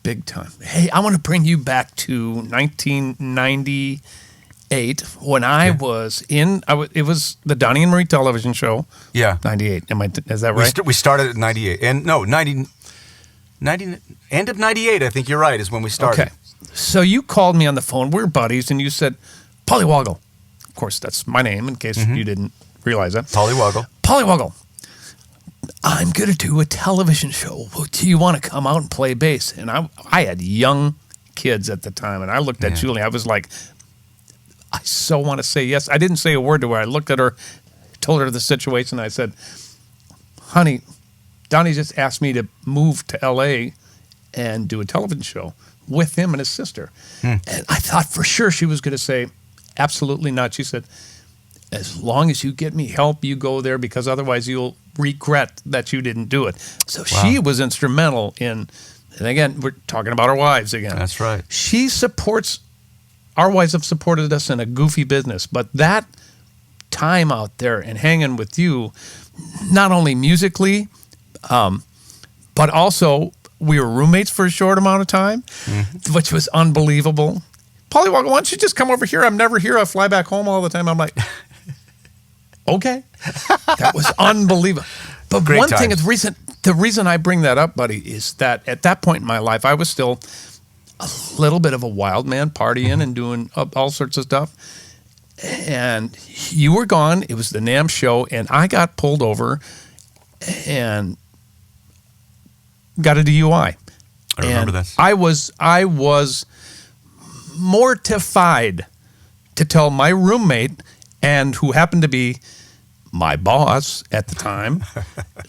Big time. Hey, I want to bring you back to 1998 when I was in. It was the Donny and Marie television show. Yeah, 98. Is that right? We started at 98, and no, 90 end of 98. I think you're right. Is when we started. Okay, so you called me on the phone. We're buddies, and you said, "Pollywoggle." Of course, that's my name. In case you didn't realize that. Pollywoggle. I'm going to do a television show. Do you want to come out and play bass? And I had young kids at the time, and I looked at Julie. I was like, I so want to say yes. I didn't say a word to her. I looked at her, told her the situation. I said, honey, Donny just asked me to move to L.A. and do a television show with him and his sister. And I thought for sure she was going to say, absolutely not. She said, as long as you get me help, you go there, because otherwise you'll regret that you didn't do it. So she was instrumental in, and again, we're talking about our wives again. That's right. She supports, our wives have supported us in a goofy business, but that time out there and hanging with you, not only musically, but also we were roommates for a short amount of time, which was unbelievable. Pollywoggle, why don't you just come over here? I'm never here. I fly back home all the time. I'm like, okay. That was unbelievable. But Great one times. thing is the reason I bring that up, buddy, is that at that point in my life, I was still a little bit of a wild man, partying and doing all sorts of stuff. And you were gone. It was the NAMM show, and I got pulled over and got a DUI. I remember this. I was mortified to tell my roommate, and who happened to be my boss at the time.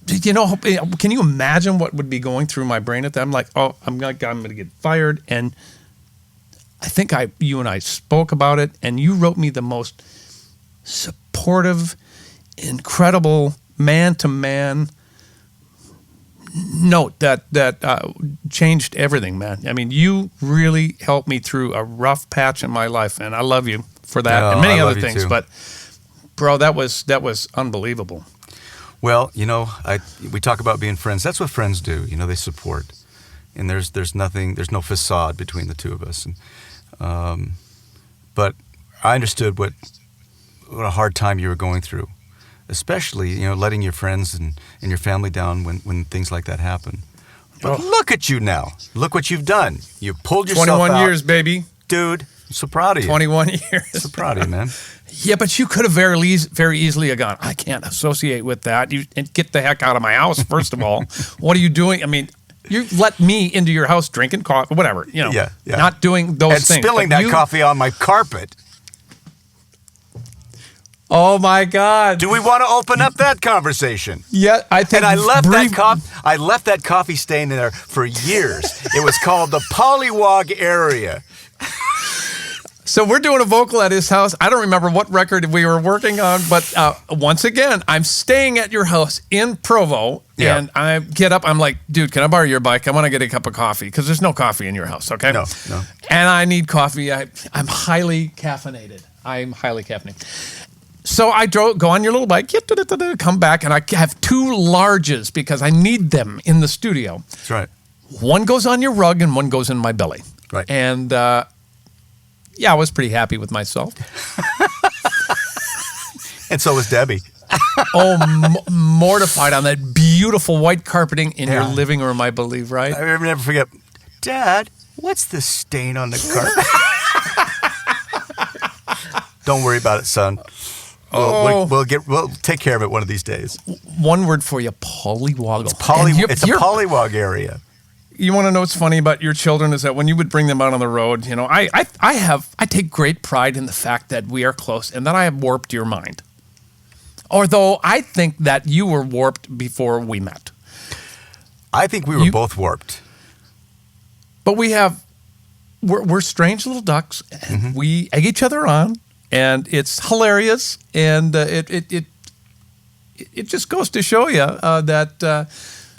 You know, can you imagine what would be going through my brain at that? I'm like, oh, I'm going to get fired. And I think you and I spoke about it, and you wrote me the most supportive, incredible man-to-man note that changed everything, man. I mean, you really helped me through a rough patch in my life, and I love you for that and many other things. Too. But bro, that was unbelievable. Well, you know, we talk about being friends. That's what friends do. You know, they support, and there's no facade between the two of us. And, but I understood what a hard time you were going through, especially, you know, letting your friends and your family down when things like that happen. But look at you now. Look what you've done. You pulled yourself 21 out. years, baby. Dude, I'm so proud of you. 21 years. So proud of you, man. Yeah, but you could have very easily have gone, I can't associate with that. And get the heck out of my house, first of all. What are you doing? I mean, you let me into your house drinking coffee, whatever, you know, not doing those things. And spilling that coffee on my carpet. Oh my God! Do we want to open up that conversation? Yeah, I think. And I left that coffee stain in there for years. It was called the Pollywog area. So we're doing a vocal at his house. I don't remember what record we were working on, but once again, I'm staying at your house in Provo, and I get up. I'm like, dude, can I borrow your bike? I want to get a cup of coffee because there's no coffee in your house, okay? No. And I need coffee. I'm highly caffeinated. So I go on your little bike, come back, and I have two larges because I need them in the studio. That's right. One goes on your rug and one goes in my belly. Right. And I was pretty happy with myself. And so was Debbie. Mortified on that beautiful white carpeting in your living room, I believe, right? I never forget, Dad, what's the stain on the carpet? Don't worry about it, son. We'll take care of it one of these days. One word for you, pollywoggle. It's a pollywog area. You want to know what's funny about your children is that when you would bring them out on the road, you know, I take great pride in the fact that we are close and that I have warped your mind. Although I think that you were warped before we met. I think we were both warped. But we're strange little ducks, and we egg each other on, and it's hilarious, and it just goes to show you that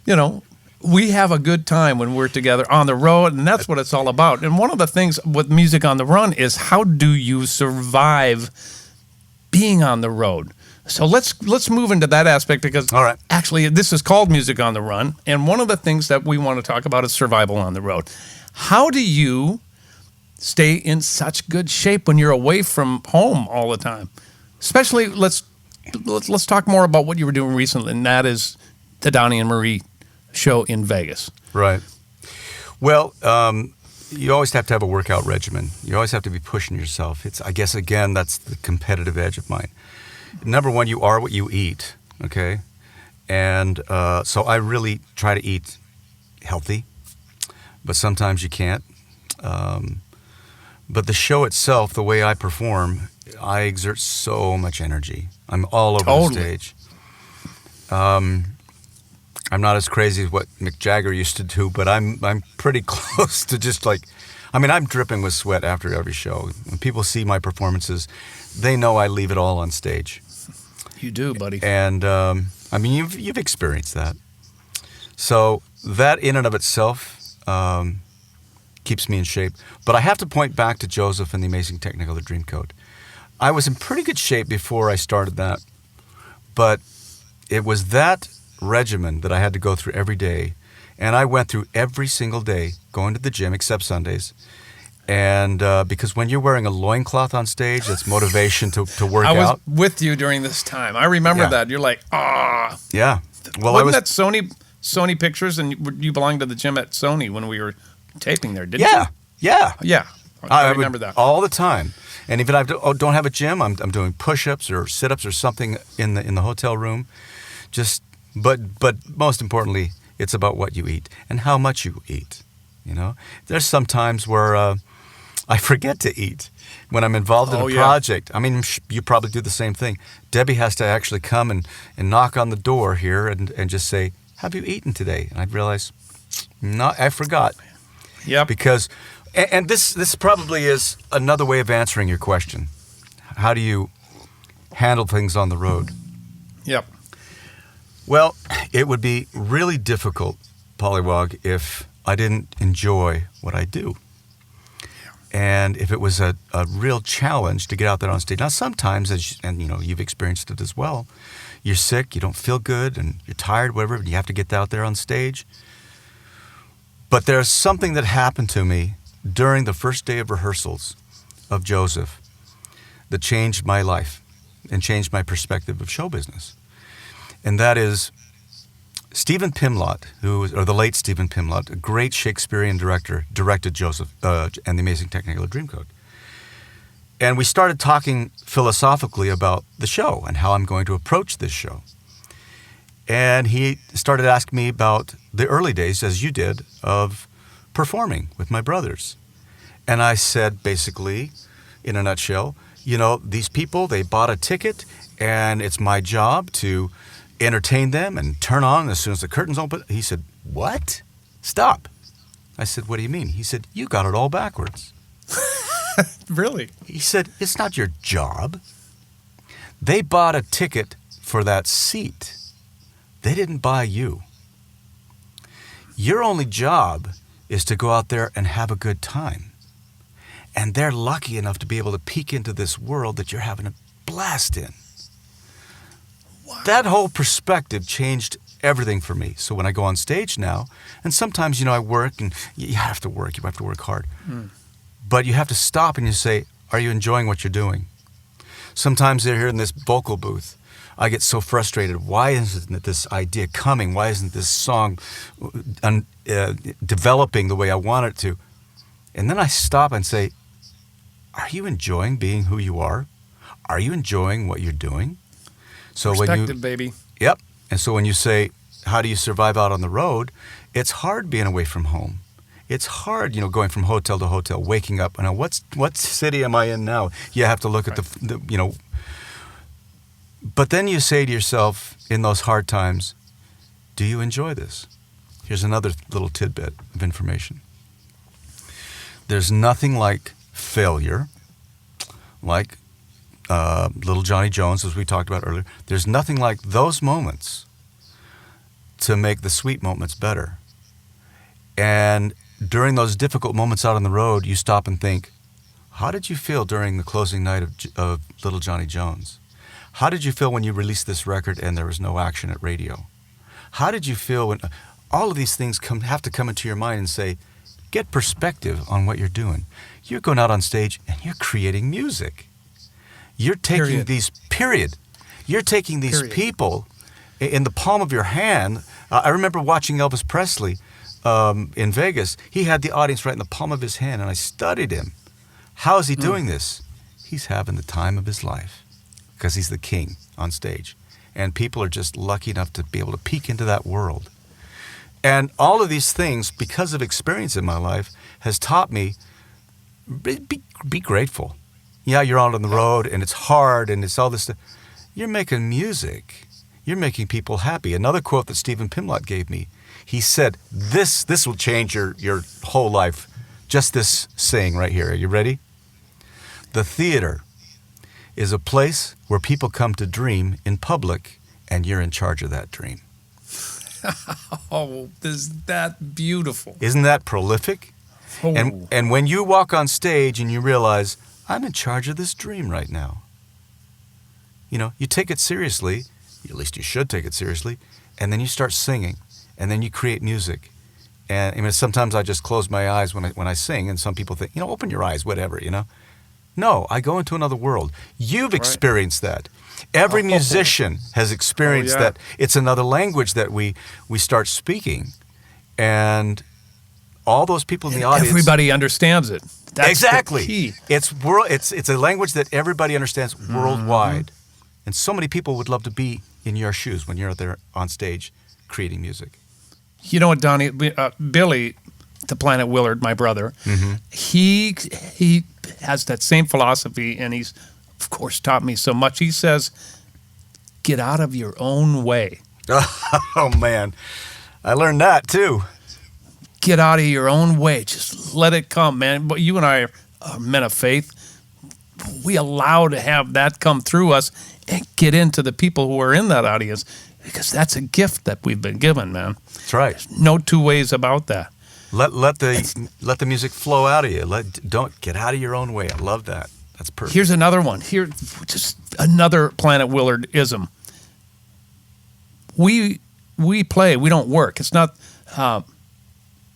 you know, we have a good time when we're together on the road, and that's what it's all about. And one of the things with music on the run is how do you survive being on the road? So let's move into that aspect because actually this is called Music on the Run, and one of the things that we want to talk about is survival on the road. How do you stay in such good shape when you're away from home all the time? Especially let's talk more about what you were doing recently, and that is the Donny and Marie show in Vegas. Right. Well, you always have to have a workout regimen. You always have to be pushing yourself. I guess, again, that's the competitive edge of mine. Number one, you are what you eat, okay? And so I really try to eat healthy, but sometimes you can't. But the show itself, the way I perform, I exert so much energy. I'm all over the stage. I'm not as crazy as what Mick Jagger used to do, but I'm pretty close to just like, I mean, I'm dripping with sweat after every show. When people see my performances, they know I leave it all on stage. You do, buddy. And I mean, you've experienced that. So that in and of itself keeps me in shape. But I have to point back to Joseph and the Amazing Technicolor Dreamcoat. I was in pretty good shape before I started that, but it was that regimen that I had to go through every day, and I went through every single day going to the gym except Sundays. And because when you're wearing a loincloth on stage, that's motivation to work out. I was with you during this time. I remember that. You're like, ah. Yeah. Well, wasn't that Sony Pictures, and you belonged to the gym at Sony when we were taping there, didn't you? Yeah. Yeah. I remember that. All the time. And even if I don't have a gym, I'm doing push-ups or sit-ups or something in the hotel room. But most importantly, it's about what you eat and how much you eat. You know, there's some times where I forget to eat when I'm involved in a project. I mean, you probably do the same thing. Debbie has to actually come and knock on the door here and just say, "Have you eaten today?" And I'd realize, no, I forgot. Yep. Because, and this probably is another way of answering your question. How do you handle things on the road? Yep. Well, it would be really difficult, Pollywog, if I didn't enjoy what I do. And if it was a real challenge to get out there on stage. Now, sometimes, and you know, you've experienced it as well, you're sick, you don't feel good, and you're tired, whatever, and you have to get out there on stage. But there's something that happened to me during the first day of rehearsals of Joseph that changed my life and changed my perspective of show business. And that is Stephen Pimlott, or the late Stephen Pimlott, a great Shakespearean director, directed Joseph and the Amazing Technicolor Dreamcoat. And we started talking philosophically about the show and how I'm going to approach this show. And he started asking me about the early days, as you did, of performing with my brothers. And I said, basically, in a nutshell, you know, these people, they bought a ticket, and it's my job to entertain them and turn on as soon as the curtains open. He said, "What? Stop." I said, "What do you mean?" He said, "You got it all backwards." Really? He said, "It's not your job. They bought a ticket for that seat. They didn't buy you. Your only job is to go out there and have a good time. And they're lucky enough to be able to peek into this world that you're having a blast in." Wow. That whole perspective changed everything for me. So when I go on stage now, and sometimes, you know, I work, and you have to work hard. But you have to stop and you say, are you enjoying what you're doing? Sometimes they're here in this vocal booth. I get so frustrated. Why isn't this idea coming? Why isn't this song developing the way I want it to? And then I stop and say, are you enjoying being who you are? Are you enjoying what you're doing? So Perspective, baby. Yep. And so when you say, how do you survive out on the road? It's hard being away from home. It's hard, you know, going from hotel to hotel, waking up. And what city am I in now? You have to look at the, you know. But then you say to yourself in those hard times, do you enjoy this? Here's another little tidbit of information. There's nothing like failure, like little Johnny Jones, as we talked about earlier. There's nothing like those moments to make the sweet moments better. And during those difficult moments out on the road, you stop and think, how did you feel during the closing night of Little Johnny Jones? How did you feel when you released this record and there was no action at radio? How did you feel when all of these things have to come into your mind and say, get perspective on what you're doing. You're going out on stage and you're creating music. You're taking You're taking these people in the palm of your hand. I remember watching Elvis Presley in Vegas. He had the audience right in the palm of his hand, and I studied him. How is he doing this? He's having the time of his life because he's the king on stage. And people are just lucky enough to be able to peek into that world. And all of these things, because of experience in my life, has taught me, be grateful. Yeah, you're out on the road, and it's hard, and it's all this stuff. You're making music. You're making people happy. Another quote that Stephen Pimlott gave me, he said, this will change your whole life. Just this saying right here. Are you ready? The theater is a place where people come to dream in public, and you're in charge of that dream. Oh, is that beautiful? Isn't that prolific? Oh. And when you walk on stage and you realize, I'm in charge of this dream right now. You know, you take it seriously, at least you should take it seriously, and then you start singing, and then you create music. And I mean, sometimes I just close my eyes when I sing, and some people think, you know, open your eyes, whatever, you know. No, I go into another world. You've experienced that. Every musician has experienced that. It's another language that we start speaking. And all those people in the audience. Everybody understands it. That's exactly. the key. It's a language that everybody understands worldwide. And so many people would love to be in your shoes when you're there on stage creating music. You know what, Donny? Billy, the Planet Willard, my brother, he has that same philosophy, and he's, of course, taught me so much. He says, get out of your own way. Oh, man. I learned that, too. Get out of your own way. Just let it come, man. But you and I are men of faith. We allow to have that come through us and get into the people who are in that audience, because that's a gift that we've been given, man. That's right. There's no two ways about that. Let the music flow out of you. Don't get out of your own way. I love that. That's perfect. Here's another one. Here, just another Planet Willard-ism. We play. We don't work. It's not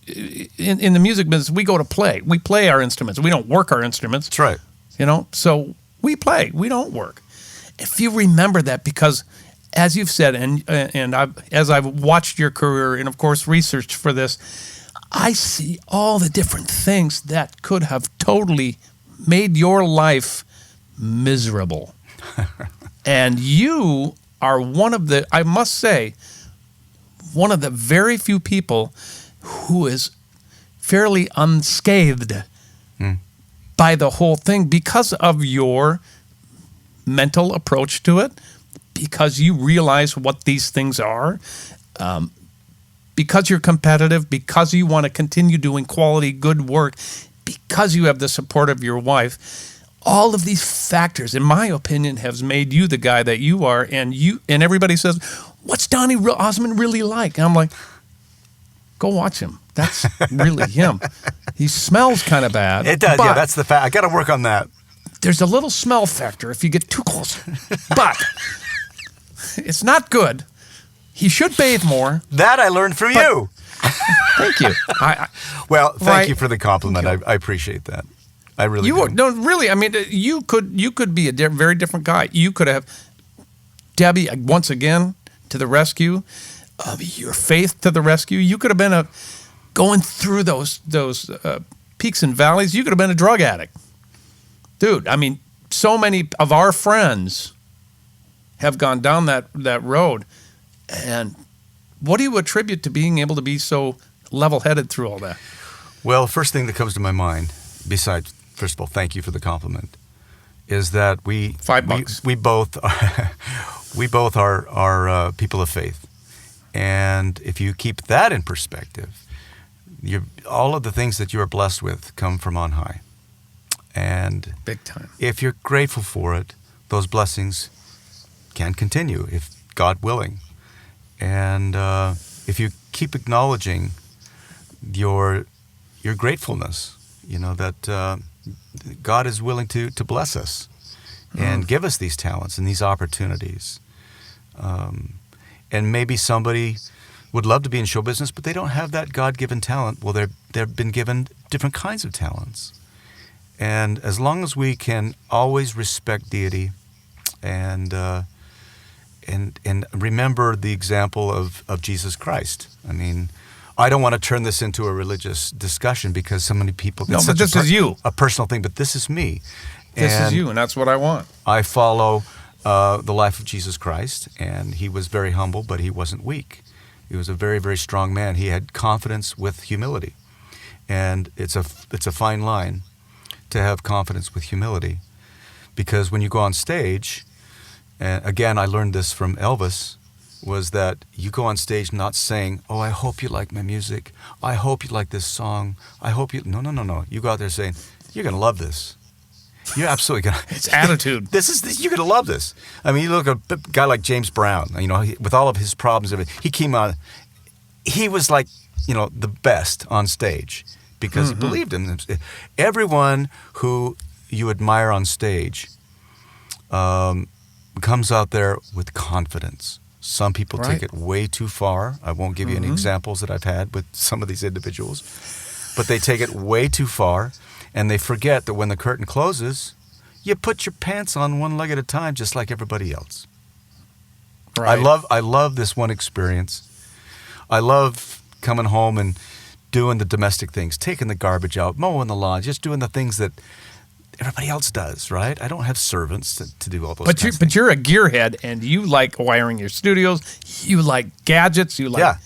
in the music business. We go to play. We play our instruments. We don't work our instruments. That's right. You know, so we play. We don't work. If you remember that, because as you've said, and as I've watched your career and of course researched for this, I see all the different things that could have totally made your life miserable. And you are one of the, I must say, one of the very few people who is fairly unscathed by the whole thing because of your mental approach to it, because you realize what these things are, because you're competitive, because you want to continue doing quality, good work, because you have the support of your wife. All of these factors, in my opinion, have made you the guy that you are. And everybody says, "What's Donny Osmond really like?" And I'm like, "Go watch him. That's really him. He smells kind of bad." It does. Yeah, that's the fact. I got to work on that. There's a little smell factor if you get too close, but it's not good. He should bathe more. That I learned from you. Thank you. Thank you for the compliment. I appreciate that. I really do. No, really. I mean, you could be a very different guy. You could have Debbie once again to the rescue, your faith to the rescue. You could have been going through those peaks and valleys. You could have been a drug addict. Dude, I mean, so many of our friends have gone down that road. And what do you attribute to being able to be so level-headed through all that? Well, the first thing that comes to my mind, besides, first of all, thank you for the compliment, is that $5. We both are people of faith. And if you keep that in perspective, all of the things that you are blessed with come from on high. And big time. If you're grateful for it, those blessings can continue, if God willing. And if you keep acknowledging your gratefulness, you know, that God is willing to bless us and give us these talents and these opportunities. And maybe somebody would love to be in show business, but they don't have that God-given talent. Well, they've been given different kinds of talents. And as long as we can always respect deity and remember the example of Jesus Christ. I mean, I don't want to turn this into a religious discussion because so many people... No, but this is you. A personal thing, but this is me. This is you, and that's what I want. I follow the life of Jesus Christ, and he was very humble, but he wasn't weak. He was a very, very strong man. He had confidence with humility. And it's a fine line to have confidence with humility, because when you go on stage, and again, I learned this from Elvis, was that you go on stage not saying, "Oh, I hope you like my music. I hope you like this song. I hope you..." No. You go out there saying, "You're going to love this. You're absolutely going to..." It's attitude. You're going to love this. I mean, you look at a guy like James Brown, you know, with all of his problems, he came on, he was like, you know, the best on stage because he believed in them. Everyone who you admire on stage comes out there with confidence. Some people take it way too far. I won't give you any examples that I've had with some of these individuals, but they take it way too far, and they forget that when the curtain closes, you put your pants on one leg at a time, just like everybody else. Right. I love this one experience. I love coming home and doing the domestic things, taking the garbage out, mowing the lawn, just doing the things that everybody else does, right? I don't have servants to do all those But kinds of things. you're a gearhead, and you like wiring your studios. You like gadgets. You like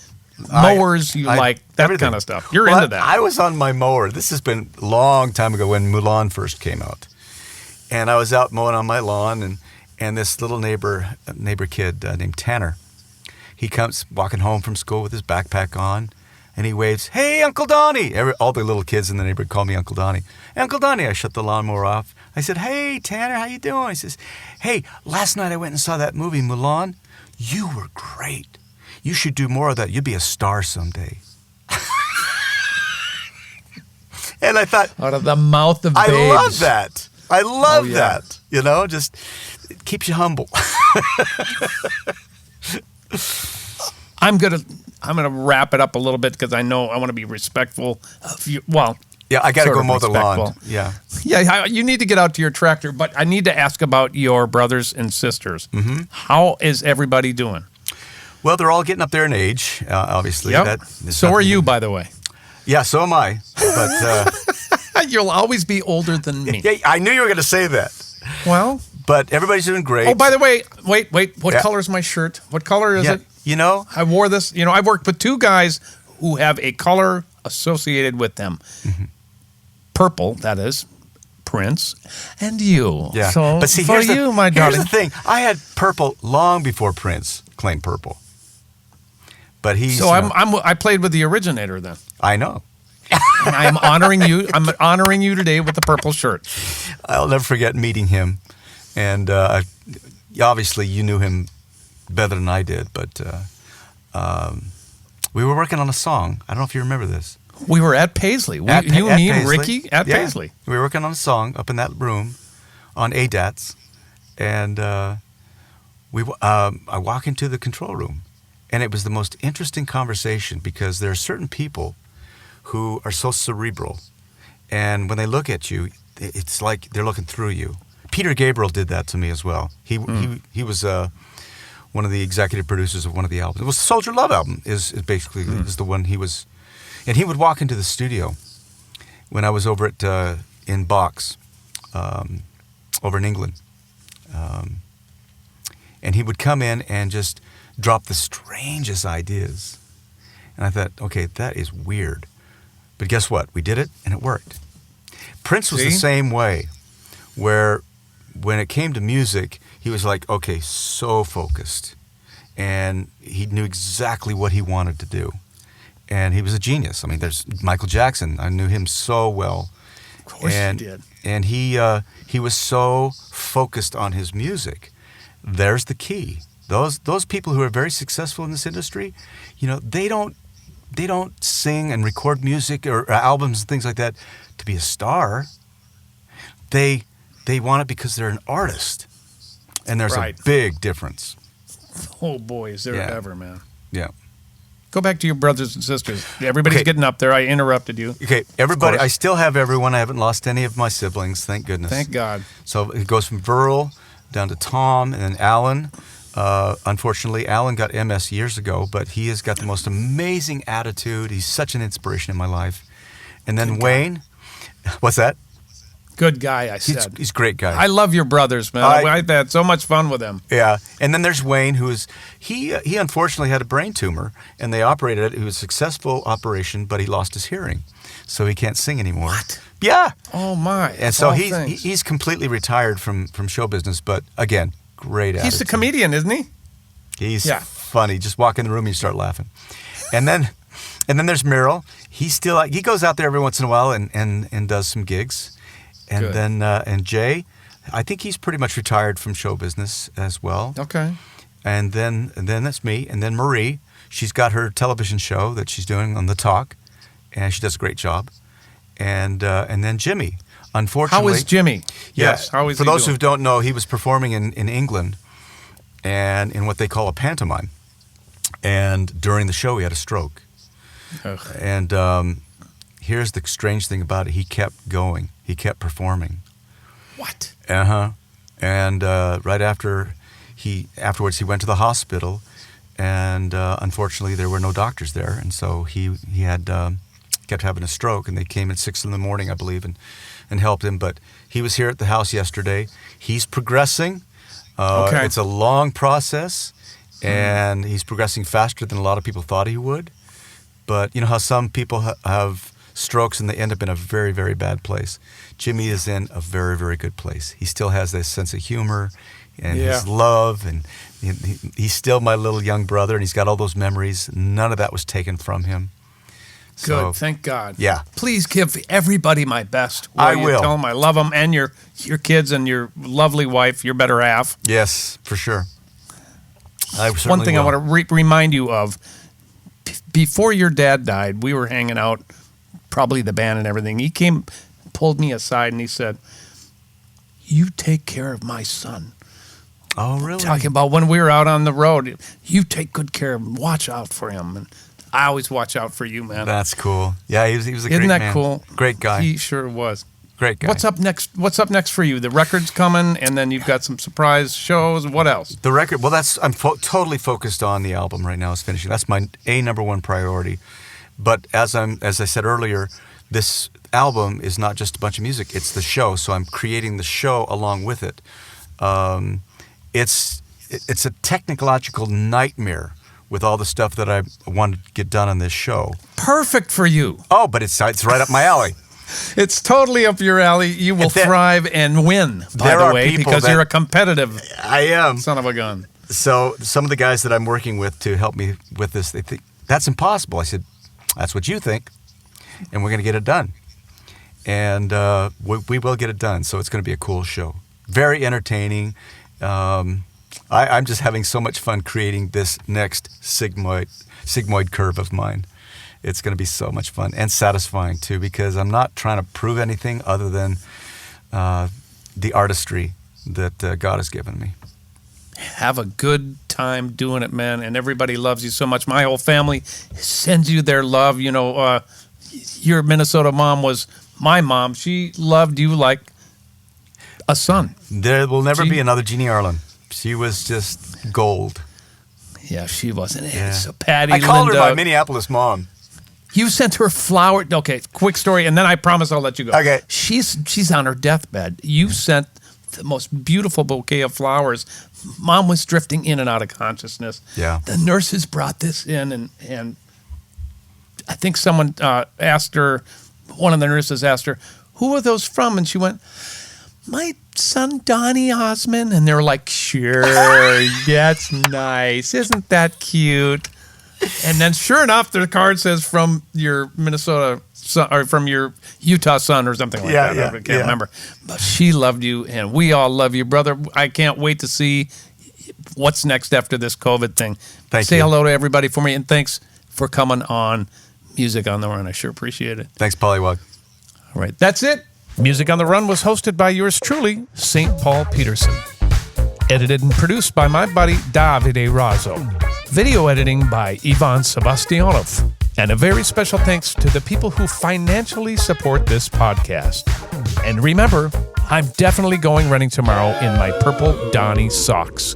mowers. You like that everything. kind of stuff. You're into that. I was on my mower. This has been a long time ago when Mulan first came out. And I was out mowing on my lawn, and this little neighbor kid named Tanner, he comes walking home from school with his backpack on, and he waves, "Hey, Uncle Donny!" All the little kids in the neighborhood call me Uncle Donny. Uncle Donny, I shut the lawnmower off. I said, "Hey, Tanner, how you doing?" He says, "Hey, last night I went and saw that movie, Mulan. You were great. You should do more of that. You'd be a star someday." And I thought, out of the mouth of babes. I love that. I love that. You know, just it keeps you humble. I'm gonna wrap it up a little bit because I know I want to be respectful of you. Well, yeah, I got to sort go of mow the lawn. respectful. Yeah. You need to get out to your tractor, but I need to ask about your brothers and sisters. Mm-hmm. How is everybody doing? Well, they're all getting up there in age, obviously. Yep. So are you, by the way. Yeah, so am I. But you'll always be older than me. yeah, I knew you were going to say that. Well, but everybody's doing great. Oh, by the way, wait. What color is my shirt? What color is it? You know, I wore this. You know, I've worked with two guys who have a color associated with them. Mm-hmm. Purple, that is, Prince, and you. Yeah. So but see, for you, my darling. Here's the thing. I had purple long before Prince claimed purple. But he's... So I played with the originator then. I know. And I'm honoring you. I'm honoring you today with the purple shirt. I'll never forget meeting him. And obviously you knew him better than I did, but we were working on a song. I don't know if you remember this. We were at Paisley. Me and Ricky at Paisley. We were working on a song up in that room on ADATs, and I walk into the control room, and it was the most interesting conversation because there are certain people who are so cerebral, and when they look at you, it's like they're looking through you. Peter Gabriel did that to me as well. He was one of the executive producers of one of the albums. It was the Soldier Love album is basically is the one he was. And he would walk into the studio when I was over at in Box, over in England. And he would come in and just drop the strangest ideas. And I thought, okay, that is weird. But guess what? We did it, and it worked. Prince was the same way, where when it came to music, he was like, okay, so focused. And he knew exactly what he wanted to do. And he was a genius. I mean, there's Michael Jackson. I knew him so well. Of course you did. And he was so focused on his music. There's the key. Those people who are very successful in this industry, you know, they don't sing and record music or albums and things like that to be a star. They want it because they're an artist. And there's a big difference. Oh boy, is there ever, man. Yeah. Go back to your brothers and sisters. Everybody's getting up there. I interrupted you. Okay, everybody. I still have everyone. I haven't lost any of my siblings, thank goodness. Thank God. So it goes from Verl down to Tom and then Alan. Unfortunately, Alan got MS years ago, but he has got the most amazing attitude. He's such an inspiration in my life. And then Wayne. What's that? Good guy, I said. He's a great guy. I love your brothers, man. I've had so much fun with them. Yeah. And then there's Wayne, who is, he unfortunately had a brain tumor, and they operated it. It was a successful operation, but he lost his hearing, so he can't sing anymore. What? Yeah. Oh, my. And so he's completely retired from show business, but again, great attitude. He's the comedian, isn't he? He's funny. Just walk in the room and you start laughing. And then there's Merrill. He goes out there every once in a while and does some gigs. And Good. then and Jay, I think he's pretty much retired from show business as well. Okay. And then that's me. And then Marie, she's got her television show that she's doing on The Talk, and she does a great job. And then Jimmy, unfortunately. How is Jimmy? Yes. How is For he those doing? who don't know, he was performing in England, and in what they call a pantomime. And during the show, he had a stroke. Ugh. And here's the strange thing about it: he kept going. He kept performing. What? And right afterwards, he went to the hospital, and unfortunately, there were no doctors there, and so he had kept having a stroke, and they came at 6 a.m, I believe, and helped him. But he was here at the house yesterday. He's progressing. Okay. It's a long process, and he's progressing faster than a lot of people thought he would. But you know how some people have strokes and they end up in a very, very bad place. Jimmy is in a very, very good place. He still has this sense of humor and his love, and he's still my little young brother, and he's got all those memories. None of that was taken from him. Good, thank God. Yeah. Please give everybody my best. I will. Tell them I love them, and your kids and your lovely wife, your better half. Yes, for sure. One thing I want to remind you of, before your dad died, we were hanging out, probably the band and everything. He came, pulled me aside, and he said, "You take care of my son." Oh, really? Talking about when we were out on the road, you take good care of him, watch out for him. And I always watch out for you, man. That's cool. Yeah, he was a great man. Isn't that cool? Great guy. He sure was. Great guy. What's up next for you? The record's coming, and then you've got some surprise shows. What else? The record, well, I'm totally focused on the album right now. It's finishing. That's my number one priority. But as I said earlier, this album is not just a bunch of music. It's the show. So I'm creating the show along with it. It's a technological nightmare with all the stuff that I wanted to get done on this show. Perfect for you. Oh, but it's right up my alley. It's totally up your alley. You will thrive and win, by the way, because you're a competitive son of a gun. So some of the guys that I'm working with to help me with this, they think, that's impossible. I said, that's what you think, and we're going to get it done. And we will get it done, so it's going to be a cool show. Very entertaining. I'm just having so much fun creating this next sigmoid curve of mine. It's going to be so much fun and satisfying, too, because I'm not trying to prove anything other than the artistry that God has given me. Have a good time doing it, man, and everybody loves you so much. My whole family sends you their love. You know, your Minnesota mom was my mom. She loved you like a son. There will never be another Jeannie Arlen. She was just gold. Yeah, she wasn't. Yeah. So Patty, I called Linda, her my Minneapolis mom. You sent her flower. Okay, quick story, and then I promise I'll let you go. Okay. She's on her deathbed. You sent the most beautiful bouquet of flowers. Mom was drifting in and out of consciousness. Yeah. The nurses brought this in, and I think someone asked her, one of the nurses asked her, "Who are those from?" And she went, "My son, Donny Osmond." And they were like, "Sure, that's nice. Isn't that cute?" And then, sure enough, the card says from your Minnesota son, or from your Utah son, or something like that. I can't remember. But she loved you, and we all love you, brother. I can't wait to see what's next after this COVID thing. Say hello to everybody for me, and thanks for coming on Music on the Run. I sure appreciate it. Thanks, Pollywog. All right, that's it. Music on the Run was hosted by yours truly, St. Paul Peterson. Edited and produced by my buddy Davide Raso. Video editing by Ivan Sebastianov. And a very special thanks to the people who financially support this podcast. And remember, I'm definitely going running tomorrow in my purple Donny socks.